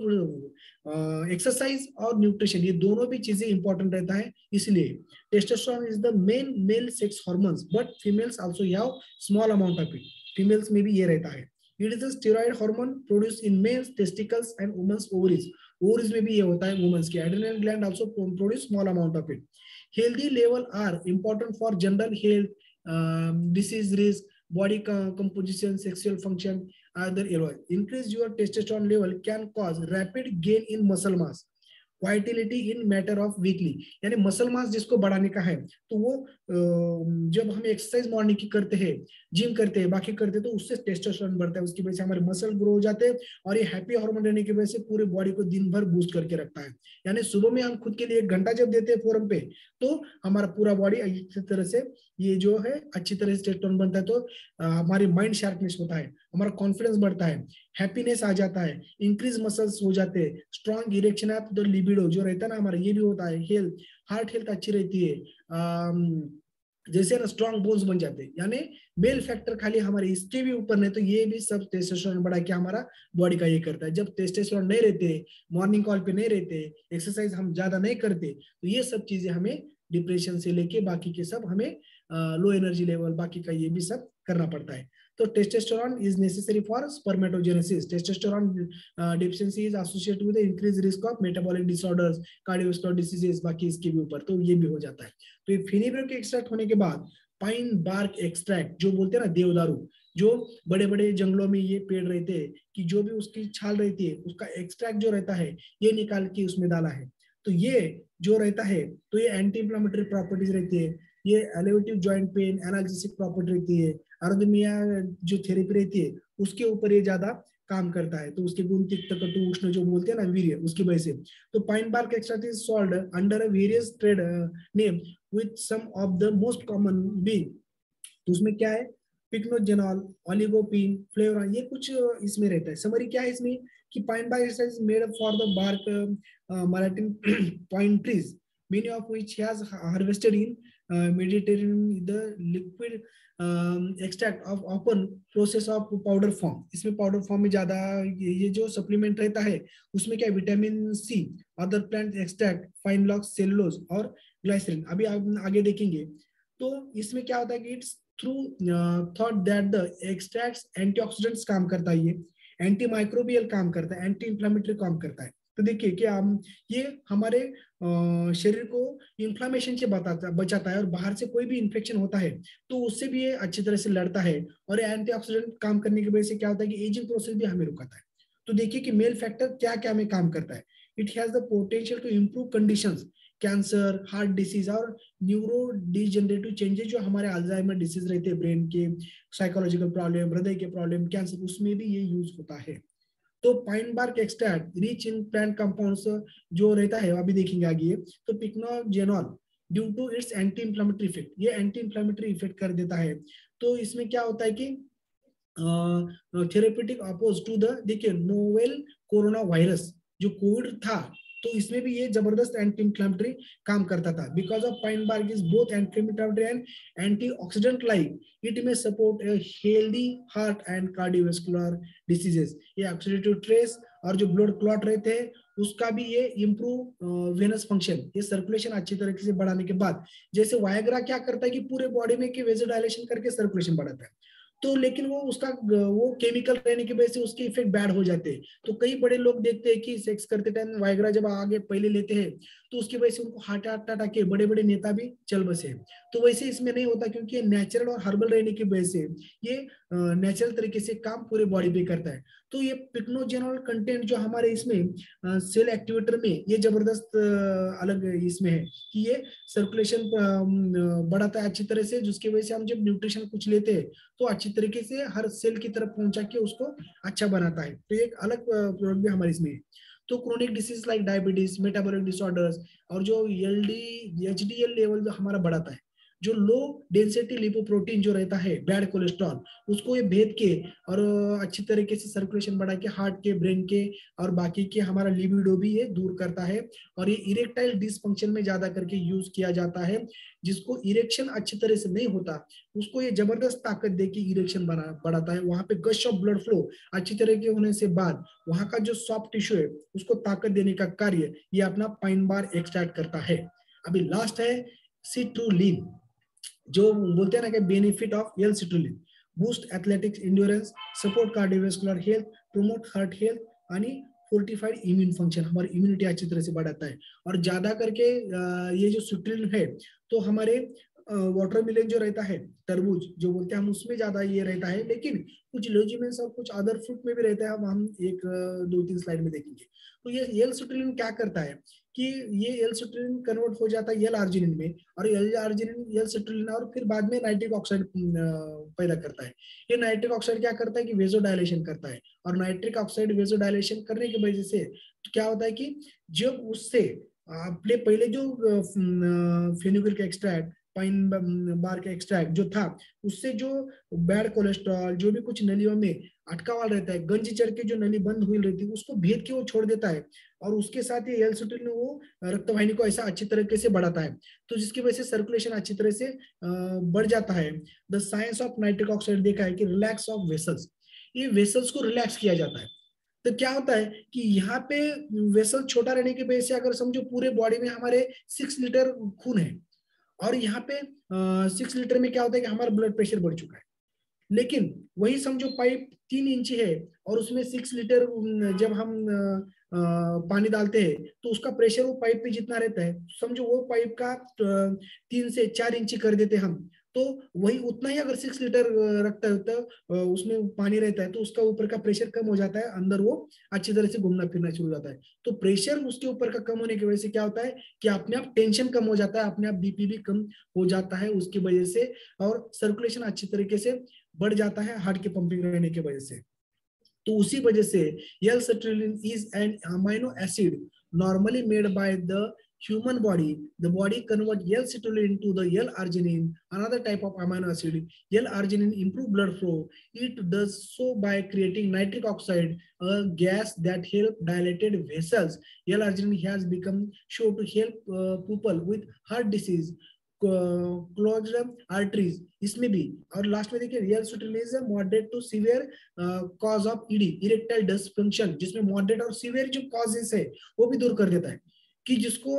एक्सरसाइज और न्यूट्रिशन ये दोनों भी चीजें इंपॉर्टेंट रहता है। इसलिए testosterone is the main male sex hormones, but females also have small amount of it. Females में भी ये रहता है। It is a steroid hormone produce in males testicles and womens ovaries. Ovaries में भी ये होता है वुमेन्स के। Adrenal gland also produce small amount of it. Healthy level are important for general health, disease risk, body composition, sexual function, other areas. Increase your testosterone level can cause rapid gain in muscle mass, क्वाइटिलिटी in matter of weekly. यानी muscle mass जिसको बढ़ाने का है, तो वो जब हम एक्सरसाइज मॉर्निंग की करते हैं, जिम करते हैं, बाकी करते हैं, तो उससे टेस्टोस्टेरोन बढ़ता है, उसकी वजह से हमारे मसल ग्रो हो जाते हैं और ये हैप्पी हार्मोन रहने की वजह से पूरे बॉडी को दिन भर बूस्ट करके रखता है। यानी सुबह में हम खुद के लिए 1 घंटा जब देते हैं फोरम पे, तो हमारा पूरा बॉडी अच्छी तरह से ये जो है अच्छी तरह से टेस्टोस्टेरोन बनता है, तो हमारी माइंड शार्पनेस होता है, हमारा कॉन्फिडेंस बढ़ता है, हैप्पीनेस आ जाता है, इंक्रीज मसल्स हो जाते हैं, strong erection of the libido जो रहता है ना हमारा, ये भी होता है। हेल्थ, हार्ट हेल्थ अच्छी रहती है, जैसे ना स्ट्रॉन्ग बोन्स बन जाते हैं। यानी मेल फैक्टर खाली हमारे इसके भी ऊपर नहीं, तो ये भी सब टेस्टोस्टेरोन बढ़ा के हमारा बॉडी का ये करता है। जब टेस्टोस्टेरोन नहीं रहते, मॉर्निंग कॉल पे नहीं रहते, एक्सरसाइज हम ज्यादा नहीं करते, तो ये सब चीजें हमें डिप्रेशन से लेके बाकी के सब हमें लो एनर्जी लेवल बाकी का ये भी सब करना पड़ता है। तो testosterone is necessary for spermatogenesis. Testosterone deficiency is associated with increase risk of metabolic disorders, cardiovascular diseases, बाकी इसके भी ऊपर तो ये भी हो जाता है। तो ये फेनिग्रीक एक्सट्रैक्ट होने के बाद पाइन बार्क एक्सट्रैक्ट जो बोलते हैं ना देवदारू, जो बड़े बड़े जंगलों में ये पेड़ रहते हैं, कि जो भी उसकी छाल रहती है उसका एक्सट्रैक्ट जो रहता है ये निकाल के उसमें डाला है। तो ये जो रहता है, तो ये एंटी इंफ्लेमेटरी प्रॉपर्टीज रहती है, ये एलिवेटिव जॉइंट पेन, एनाल्जेसिक प्रॉपर्टी रहती है, अरोदमिया जो थेरेपी रहती है उसके ऊपर ये ज्यादा काम करता है। तो उसके गुण तिक्त कटु उष्ण जो बोलते हैं ना वीर्य, उसकी वजह से। तो pine bark extract is sold under a various trade name with some of the most common being. तो उसमें क्या है, पिक्नोजेनॉल, ओलिगोपिन, फ्लेवरॉन, ये कुछ इसमें रहता है। समरी क्या है इसमें कि pine bark extract is made for the bark maritime pine trees, many of which has harvested in Mediterranean, the liquid extract of often process of powder form। इसमें पाउडर फॉर्म में ज्यादा ये जो सप्लीमेंट रहता है उसमें क्या है, vitamin C, other plant extract, fine locks, cellulose और ग्लाइसरीन, अभी आप आगे देखेंगे। तो इसमें क्या होता है कि it's through thought that the extracts antioxidants काम करता है, ये एंटी माइक्रोबियल काम करता है, एंटी इंफ्लेमेटरी काम करता है। तो देखिए कि हम ये हमारे शरीर को इंफ्लेमेशन से बचाता है और बाहर से कोई भी इन्फेक्शन होता है तो उससे भी ये अच्छी तरह से लड़ता है। और एंटीऑक्सीडेंट काम करने की वजह से क्या होता है कि एजिंग प्रोसेस भी हमें रुकाता है। तो देखिए कि मेल फैक्टर क्या क्या में काम करता है। It has the potential to improve conditions, cancer, heart disease और न्यूरो डिजेनरेटिव चेंजेस, जो हमारे अल्जाइमर डिसीज रहते हैं ब्रेन के, साइकोलॉजिकल प्रॉब्लम, हृदय के प्रॉब्लम, कैंसर, उसमें भी ये यूज होता है। तो pine bark extract rich in plant compounds जो रहता है अभी देखेंगे आगे। तो pycnogenol due to its anti inflammatory effect, ये एंटी इंफ्लेमेटरी इफेक्ट कर देता है। तो इसमें क्या होता है कि थेरेपेटिक अपोज टू द, देखिए नोवेल कोरोना वायरस जो कोविड था, तो इसमें भी ये जबरदस्त एंटी इंफ्लेमेटरी काम करता था। Because of pine bark is both anti inflammatory and antioxidant like, it में support a healthy heart and cardiovascular diseases। ये ऑक्सीडेटिव स्ट्रेस और जो ब्लड क्लॉट रहते हैं उसका भी ये इम्प्रूव वेनस फंक्शन, ये सर्कुलेशन अच्छी तरीके से बढ़ाने के बाद, जैसे वायग्रा क्या करता है कि पूरे बॉडी में की वेजोडायलेशन करके सर्कुलेशन बढ़ाता है, तो लेकिन वो उसका वो केमिकल रहने की वजह से उसके इफेक्ट बैड हो जाते हैं। तो कई बड़े लोग देखते हैं कि सेक्स करते टाइम वायग्रा जब आगे पहले लेते हैं तो उसकी वजह से उनको हार्ट अटैक के बड़े बड़े नेता भी चल बसे। तो वैसे इसमें नहीं होता, क्योंकि ये नेचुरल और हर्बल रहने की वजह से ये नेचुरल तरीके से काम पूरे बॉडी पे करता है। तो ये पिक्नोजेनॉल कंटेंट जो हमारे इसमें सेल एक्टिवेटर में ये जबरदस्त अलग इसमें है कि ये सर्कुलेशन बढ़ाता है अच्छी तरह से, जिसकी वजह से हम जब न्यूट्रिशन कुछ लेते हैं तो अच्छी तरीके से हर सेल की तरफ पहुंचा के उसको अच्छा बनाता है। तो एक अलग प्रोडक्ट भी हमारे इसमें है। तो chronic disease like diabetes, metabolic disorders और जो एलडी एचडीएल लेवल जो हमारा बढ़ाता है, जो लो डेंसिटी लिपोप्रोटीन जो रहता है बैड कोलेस्ट्रॉल, उसको ये भेद के और अच्छी तरीके से सर्कुलेशन बढ़ा के हार्ट के, ब्रेन के और बाकी के हमारा लिबिडो भी ये दूर करता है। और ये इरेक्टाइल डिसफंक्शन में ज्यादा करके यूज किया जाता है, जिसको इरेक्शन अच्छी तरह से नहीं होता उसको ये जबरदस्त ताकत देके इरेक्शन बढ़ाता है। वहां पे गश ऑफ ब्लड फ्लो अच्छी तरह के होने से बाद वहां का जो सॉफ्ट टिश्यू है उसको ताकत देने का कार्य ये अपना पाइन बार एक्सट्रैक्ट करता है। अभी लास्ट है सिट्रुलिन, जो बोलते हैं ना कि benefit of L citrulline, boost athletics endurance, support cardiovascular health, promote heart health आणि फोर्टिफाइड इम्यून फंक्शन, हमारी इम्यूनिटी अच्छी तरह से बढ़ाता है। और ज्यादा करके ये जो सिट्रुलिन है तो हमारे वाटरमेलन जो रहता है, तरबूज जो बोलते हैं हम, उसमें ज्यादा ये रहता है, लेकिन कुछ लेज्यूमिन्स और कुछ अदर फ्रूट में भी रहता है, हम एक दो तीन स्लाइड में देखेंगे। तो ये एल सिट्रुलिन क्या करता है कि ये एल सिट्रुलिन कन्वर्ट हो जाता है एल आर्जिनिन में, और एल आर्जिनिन एल सिट्रुलिन और फिर बाद में नाइट्रिक ऑक्साइड पैदा करता है। ये नाइट्रिक ऑक्साइड क्या करता है कि वेजो डायलेशन करता है, और नाइट्रिक ऑक्साइड वेजो डायलेशन करने की वजह से क्या होता है कि जब उससे आपने पहले जो फेनुग्रिक एक्सट्रैक्ट, पाइन बार का एक्सट्रैक्ट जो था, उससे जो बैड कोलेस्ट्रॉल जो भी कुछ नलियों में अटका हुआ रहता है, गंज चढ़ के जो नली बंद हुई रहती है उसको भेद के वो छोड़ देता है, और उसके साथ ये एल सिट्रुलिन वो रक्तवाहिनी को ऐसा अच्छी तरीके से बढ़ाता है, तो जिसकी वजह से सर्कुलेशन अच्छी तरह से बढ़ जाता है। The science of nitric oxide देखा है कि रिलैक्स ऑफ वेसल्स, ये वेसल्स को रिलैक्स किया जाता है। तो क्या होता है कि यहाँ पे वेसल छोटा रहने की वजह से अगर समझो पूरे बॉडी में हमारे 6 लीटर खून है, और यहाँ पे 6 लीटर में क्या होता है कि हमारा ब्लड प्रेशर बढ़ चुका है, लेकिन वही समझो पाइप 3 इंची है और उसमें 6 लीटर जब हम पानी डालते हैं तो उसका प्रेशर वो पाइप पे जितना रहता है, समझो वो पाइप का 3 से 4 इंची कर देते हम, तो वही उतना ही अगर 6 लीटर रखता है तो उसमें पानी रहता है तो उसका ऊपर का प्रेशर कम हो जाता है, अंदर वो अच्छी तरह से घूमना फिरना शुरू हो जाता है। तो प्रेशर उसके ऊपर का कम होने की वजह से क्या होता है कि अपने आप टेंशन कम हो जाता है, अपने आप बीपी भी कम हो जाता है उसकी वजह से, और सर्कुलेशन अच्छी तरीके से बढ़ जाता है हार्ट की पंपिंग रहने की वजह से। तो उसी वजह से L citrulline is an amino acid normally made by the human body. The body convert L-citrulline into the L-arginine, another type of amino acid. L-arginine improve blood flow. It does so by creating nitric oxide, a gas that help dilated vessels. L-arginine has become shown to help people with heart disease, closed arteries, इसमें भी। और last में देखिए real citrulline moderate to severe cause of ED, erectile dysfunction, जिसमें moderate और severe जो causes है वो भी दूर कर देता है, कि जिसको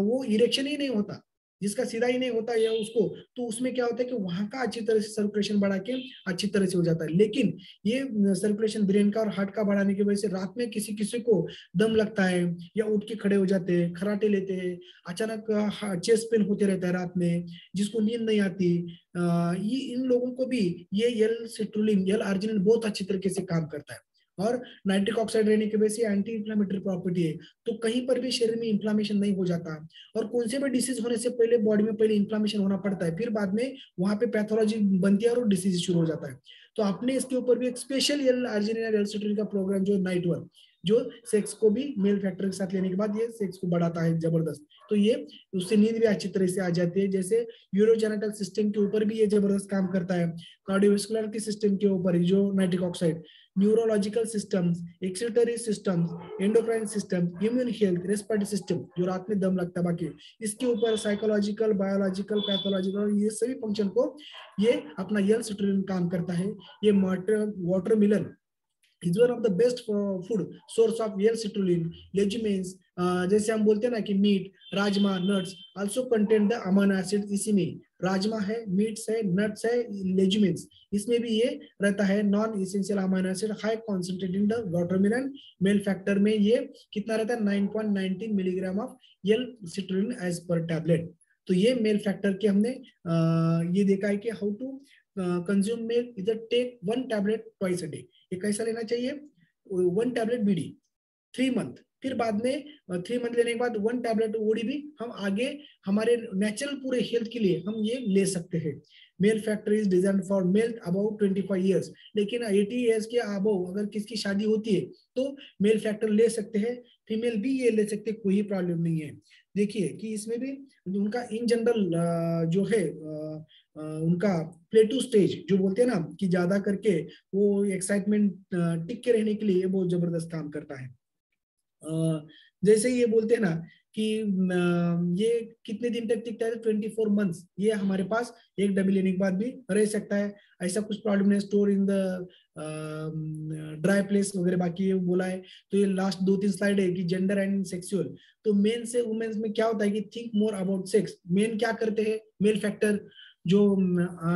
वो इरेक्शन ही नहीं होता, जिसका सीधा ही नहीं होता या उसको, तो उसमें क्या होता है कि वहां का अच्छी तरह से सर्कुलेशन बढ़ा के अच्छी तरह से हो जाता है। लेकिन ये सर्कुलेशन ब्रेन का और हार्ट का बढ़ाने की वजह से रात में किसी किसी को दम लगता है या उठ के खड़े हो जाते हैं, खराटे लेते हैं, अचानक चेस्ट पेन होते रहता है रात में, जिसको नींद नहीं आती, ये इन लोगों को भी ये एल सिट्रुलिन, एल आर्जिनिन बहुत अच्छी तरीके से काम करता है। और नाइट्रिक ऑक्साइड रहने की वजह से एंटी इंफ्लेमेटरी प्रॉपर्टी है, तो कहीं पर भी शरीर में इंफ्लेमेशन नहीं हो जाता। और कौन से भी डिसीज होने से पहले बॉडी में पहले इंफ्लेमेशन होना पड़ता है, फिर बाद में वहां पे पैथोलॉजी बनती है और डिसीज शुरू हो जाता है। तो आपने इसके ऊपर भी एक स्पेशल एल आर्जिनिन और एल सिट्रुलिन का प्रोग्राम जो नाइट वर्क, जो सेक्स को भी मेल फैक्टर के साथ लेने के बाद ये सेक्स को बढ़ाता है जबरदस्त, तो ये उससे नींद भी अच्छी तरह से आ जाती है। जैसे यूरोजेनेटल सिस्टम के ऊपर भी ये जबरदस्त काम करता है, कार्डियोवास्कुलर के सिस्टम के ऊपर जो nitric oxide, neurological systems, excretory systems, endocrine system, immune health, respiratory system जो रात में दम लगता है, बाकी इसके ऊपर साइकोलॉजिकल, बायोलॉजिकल, पैथोलॉजिकल, ये सभी फंक्शन को ये अपना एल सिट्रुलिन काम करता है। ये watermelon is one of the best food source of L citrulline legumes. जैसे हम बोलते हैं ना कि meat, rajma, nuts also contain the amino acid. इसी में राजमा है, मीट्स है, नट्स है, लेज्यूमिन्स, इसमें भी ये रहता है non essential amino acid high concentrated in the watermelon. Male factor में ये कितना रहता है 9.19 milligram of L citrulline as per tablet. तो ये मेल फैक्टर के हमने ये देखा है कि हाउ टू कंज्यूम मिल्क, इधर take 1 tablet twice a day. ये कैसा लेना चाहिए, 1 टैबलेट बीडी 3 मंथ, फिर बाद में 3 मंथ लेने के बाद 1 टैबलेट ओडी भी हम आगे हमारे नेचुरल पूरे हेल्थ के लिए हम ये ले सकते हैं। Mail factor is design for male about 25 years, लेकिन 80 ईयर्स के अबव अगर किसकी शादी होती है तो मेल फैक्टर ले सकते हैं, फीमेल भी ये ले सकते, कोई प्रॉब्लम नहीं है। देखिए कि इसमें भी उनका इन जनरल जो है उनका प्लेटू स्टेज जो बोलते हैं ना कि ज्यादा करके वो एक्साइटमेंट टिक के रहने के लिए बहुत जबरदस्त काम करता है। जैसे ये बोलते हैं ना कि ये कितने दिन तक टिकता है, 24 मंथ्स, ये हमारे पास एक डबल लेने के बाद भी रह सकता है, ऐसा कुछ प्रॉब्लम नहीं। Store in the dry place वगैरह बाकी ये बोला है। तो ये लास्ट 2-3 स्लाइड है कि जेंडर एंड सेक्सुअल। तो मेन से वुमेन्स में क्या होता है कि think more about sex. Main क्या करते हैं, मेल फैक्टर जो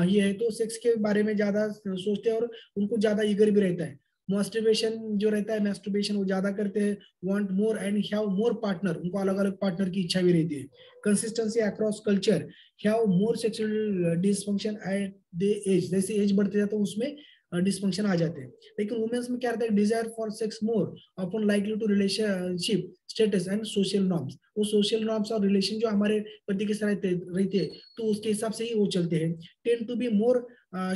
ये है तो सेक्स के बारे में ज्यादा सोचते हैं और उनको ज्यादा ईगर भी रहता है। मास्टरबेशन जो रहता है, मास्टरबेशन वो ज्यादा करते हैं, want more and have more partner, उनको अलग अलग पार्टनर की इच्छा भी रहती है। Consistency across culture, have more sexual dysfunction at the age, जैसे एज बढ़ते जाता है उसमें डिसफंक्शन आ जाते हैं। लेकिन वुमेन्स में क्या रहता है, desire for sex more upon likely to relationship status and social norms. वो सोशल नॉर्म्स और रिलेशन जो हमारे पति के साथ रहते हैं तो उसके हिसाब से ही वो चलते हैं। Tend to be more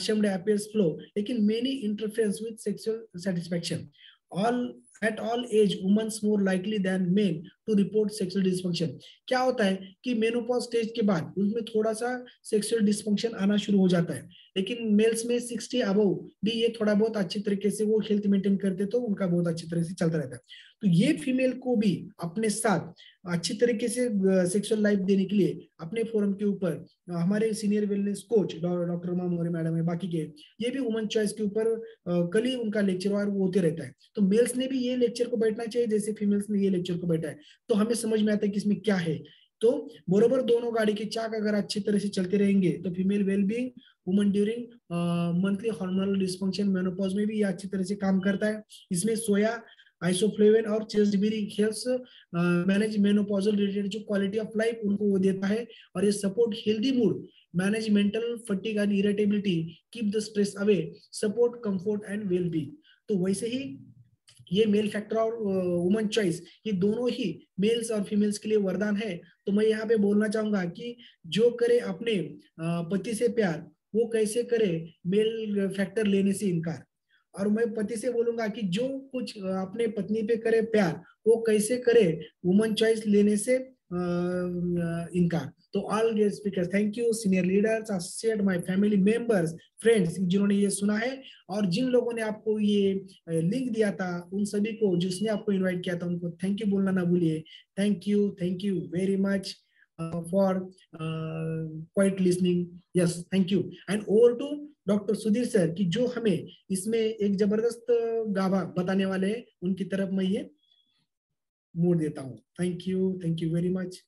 shamed appears flow, लेकिन many interference with sexual satisfaction. All at all age, women more likely than men to report sexual dysfunction. क्या होता है कि मेनोपॉज स्टेज के बाद उसमें थोड़ा सा सेक्सुअल डिस्फंक्शन आना शुरू हो जाता है, लेकिन मेल्स में 60 अबव भी ये थोड़ा बहुत अच्छी तरीके से वो हेल्थ मेंटेन करते तो उनका बहुत अच्छी तरह से चलता रहता है। तो ये फीमेल को भी अपने साथ अच्छी तरीके से सेक्सुअल लाइफ देने के लिए अपने फोरम के ऊपर हमारे सीनियर वेलनेस कोच डॉक्टर मोरे मैडम है, बाकी के ये भी वुमन चॉइस के ऊपर कल ही उनका लेक्चर वो होते रहता है। तो मेल्स ने भी ये लेक्चर को बैठना चाहिए जैसे फीमेल्स ने ये लेक्चर को बैठा है, तो हमें समझ में आता है कि इसमें क्या है। तो बरोबर दोनों गाड़ी की चाक अगर अच्छी तरह से चलते रहेंगे तो female wellbeing, woman during monthly hormonal dysfunction, menopause में भी ये अच्छी तरह से काम करता है। इसमें सोया, आइसोफ्लेविन और chasteberry helps manage menopausal related जो क्वालिटी ऑफ लाइफ उनको वो देता है, और ये support healthy mood, manage mental fatigue and irritability, keep the stress away, support comfort and well being. तो वैसे ही ये मेल फैक्टर और वुमन चॉइस ये दोनों ही मेल्स और फीमेल्स के लिए वरदान है। तो मैं यहाँ पे बोलना चाहूंगा कि जो करे अपने पति से प्यार वो कैसे करे मेल फैक्टर लेने से इनकार, और मैं पति से बोलूंगा कि जो कुछ अपने पत्नी पे करे प्यार वो कैसे करे वुमन चॉइस लेने से इनकार। तो all guest speakers, thank you, senior leaders, associate, my family members, friends जिन्होंने ये सुना है, और जिन लोगों ने आपको ये लिंक दिया था उन सभी को, जिसने आपको इनवाइट किया था उनको थैंक यू बोलना ना भूलिए। Thank you very much for quite listening. Yes, thank you. And over to doctor Sudhir sir की जो हमें इसमें एक जबरदस्त गाभा बताने वाले हैं, उनकी तरफ मैं ये मोड़ देता हूँ। Thank you very much.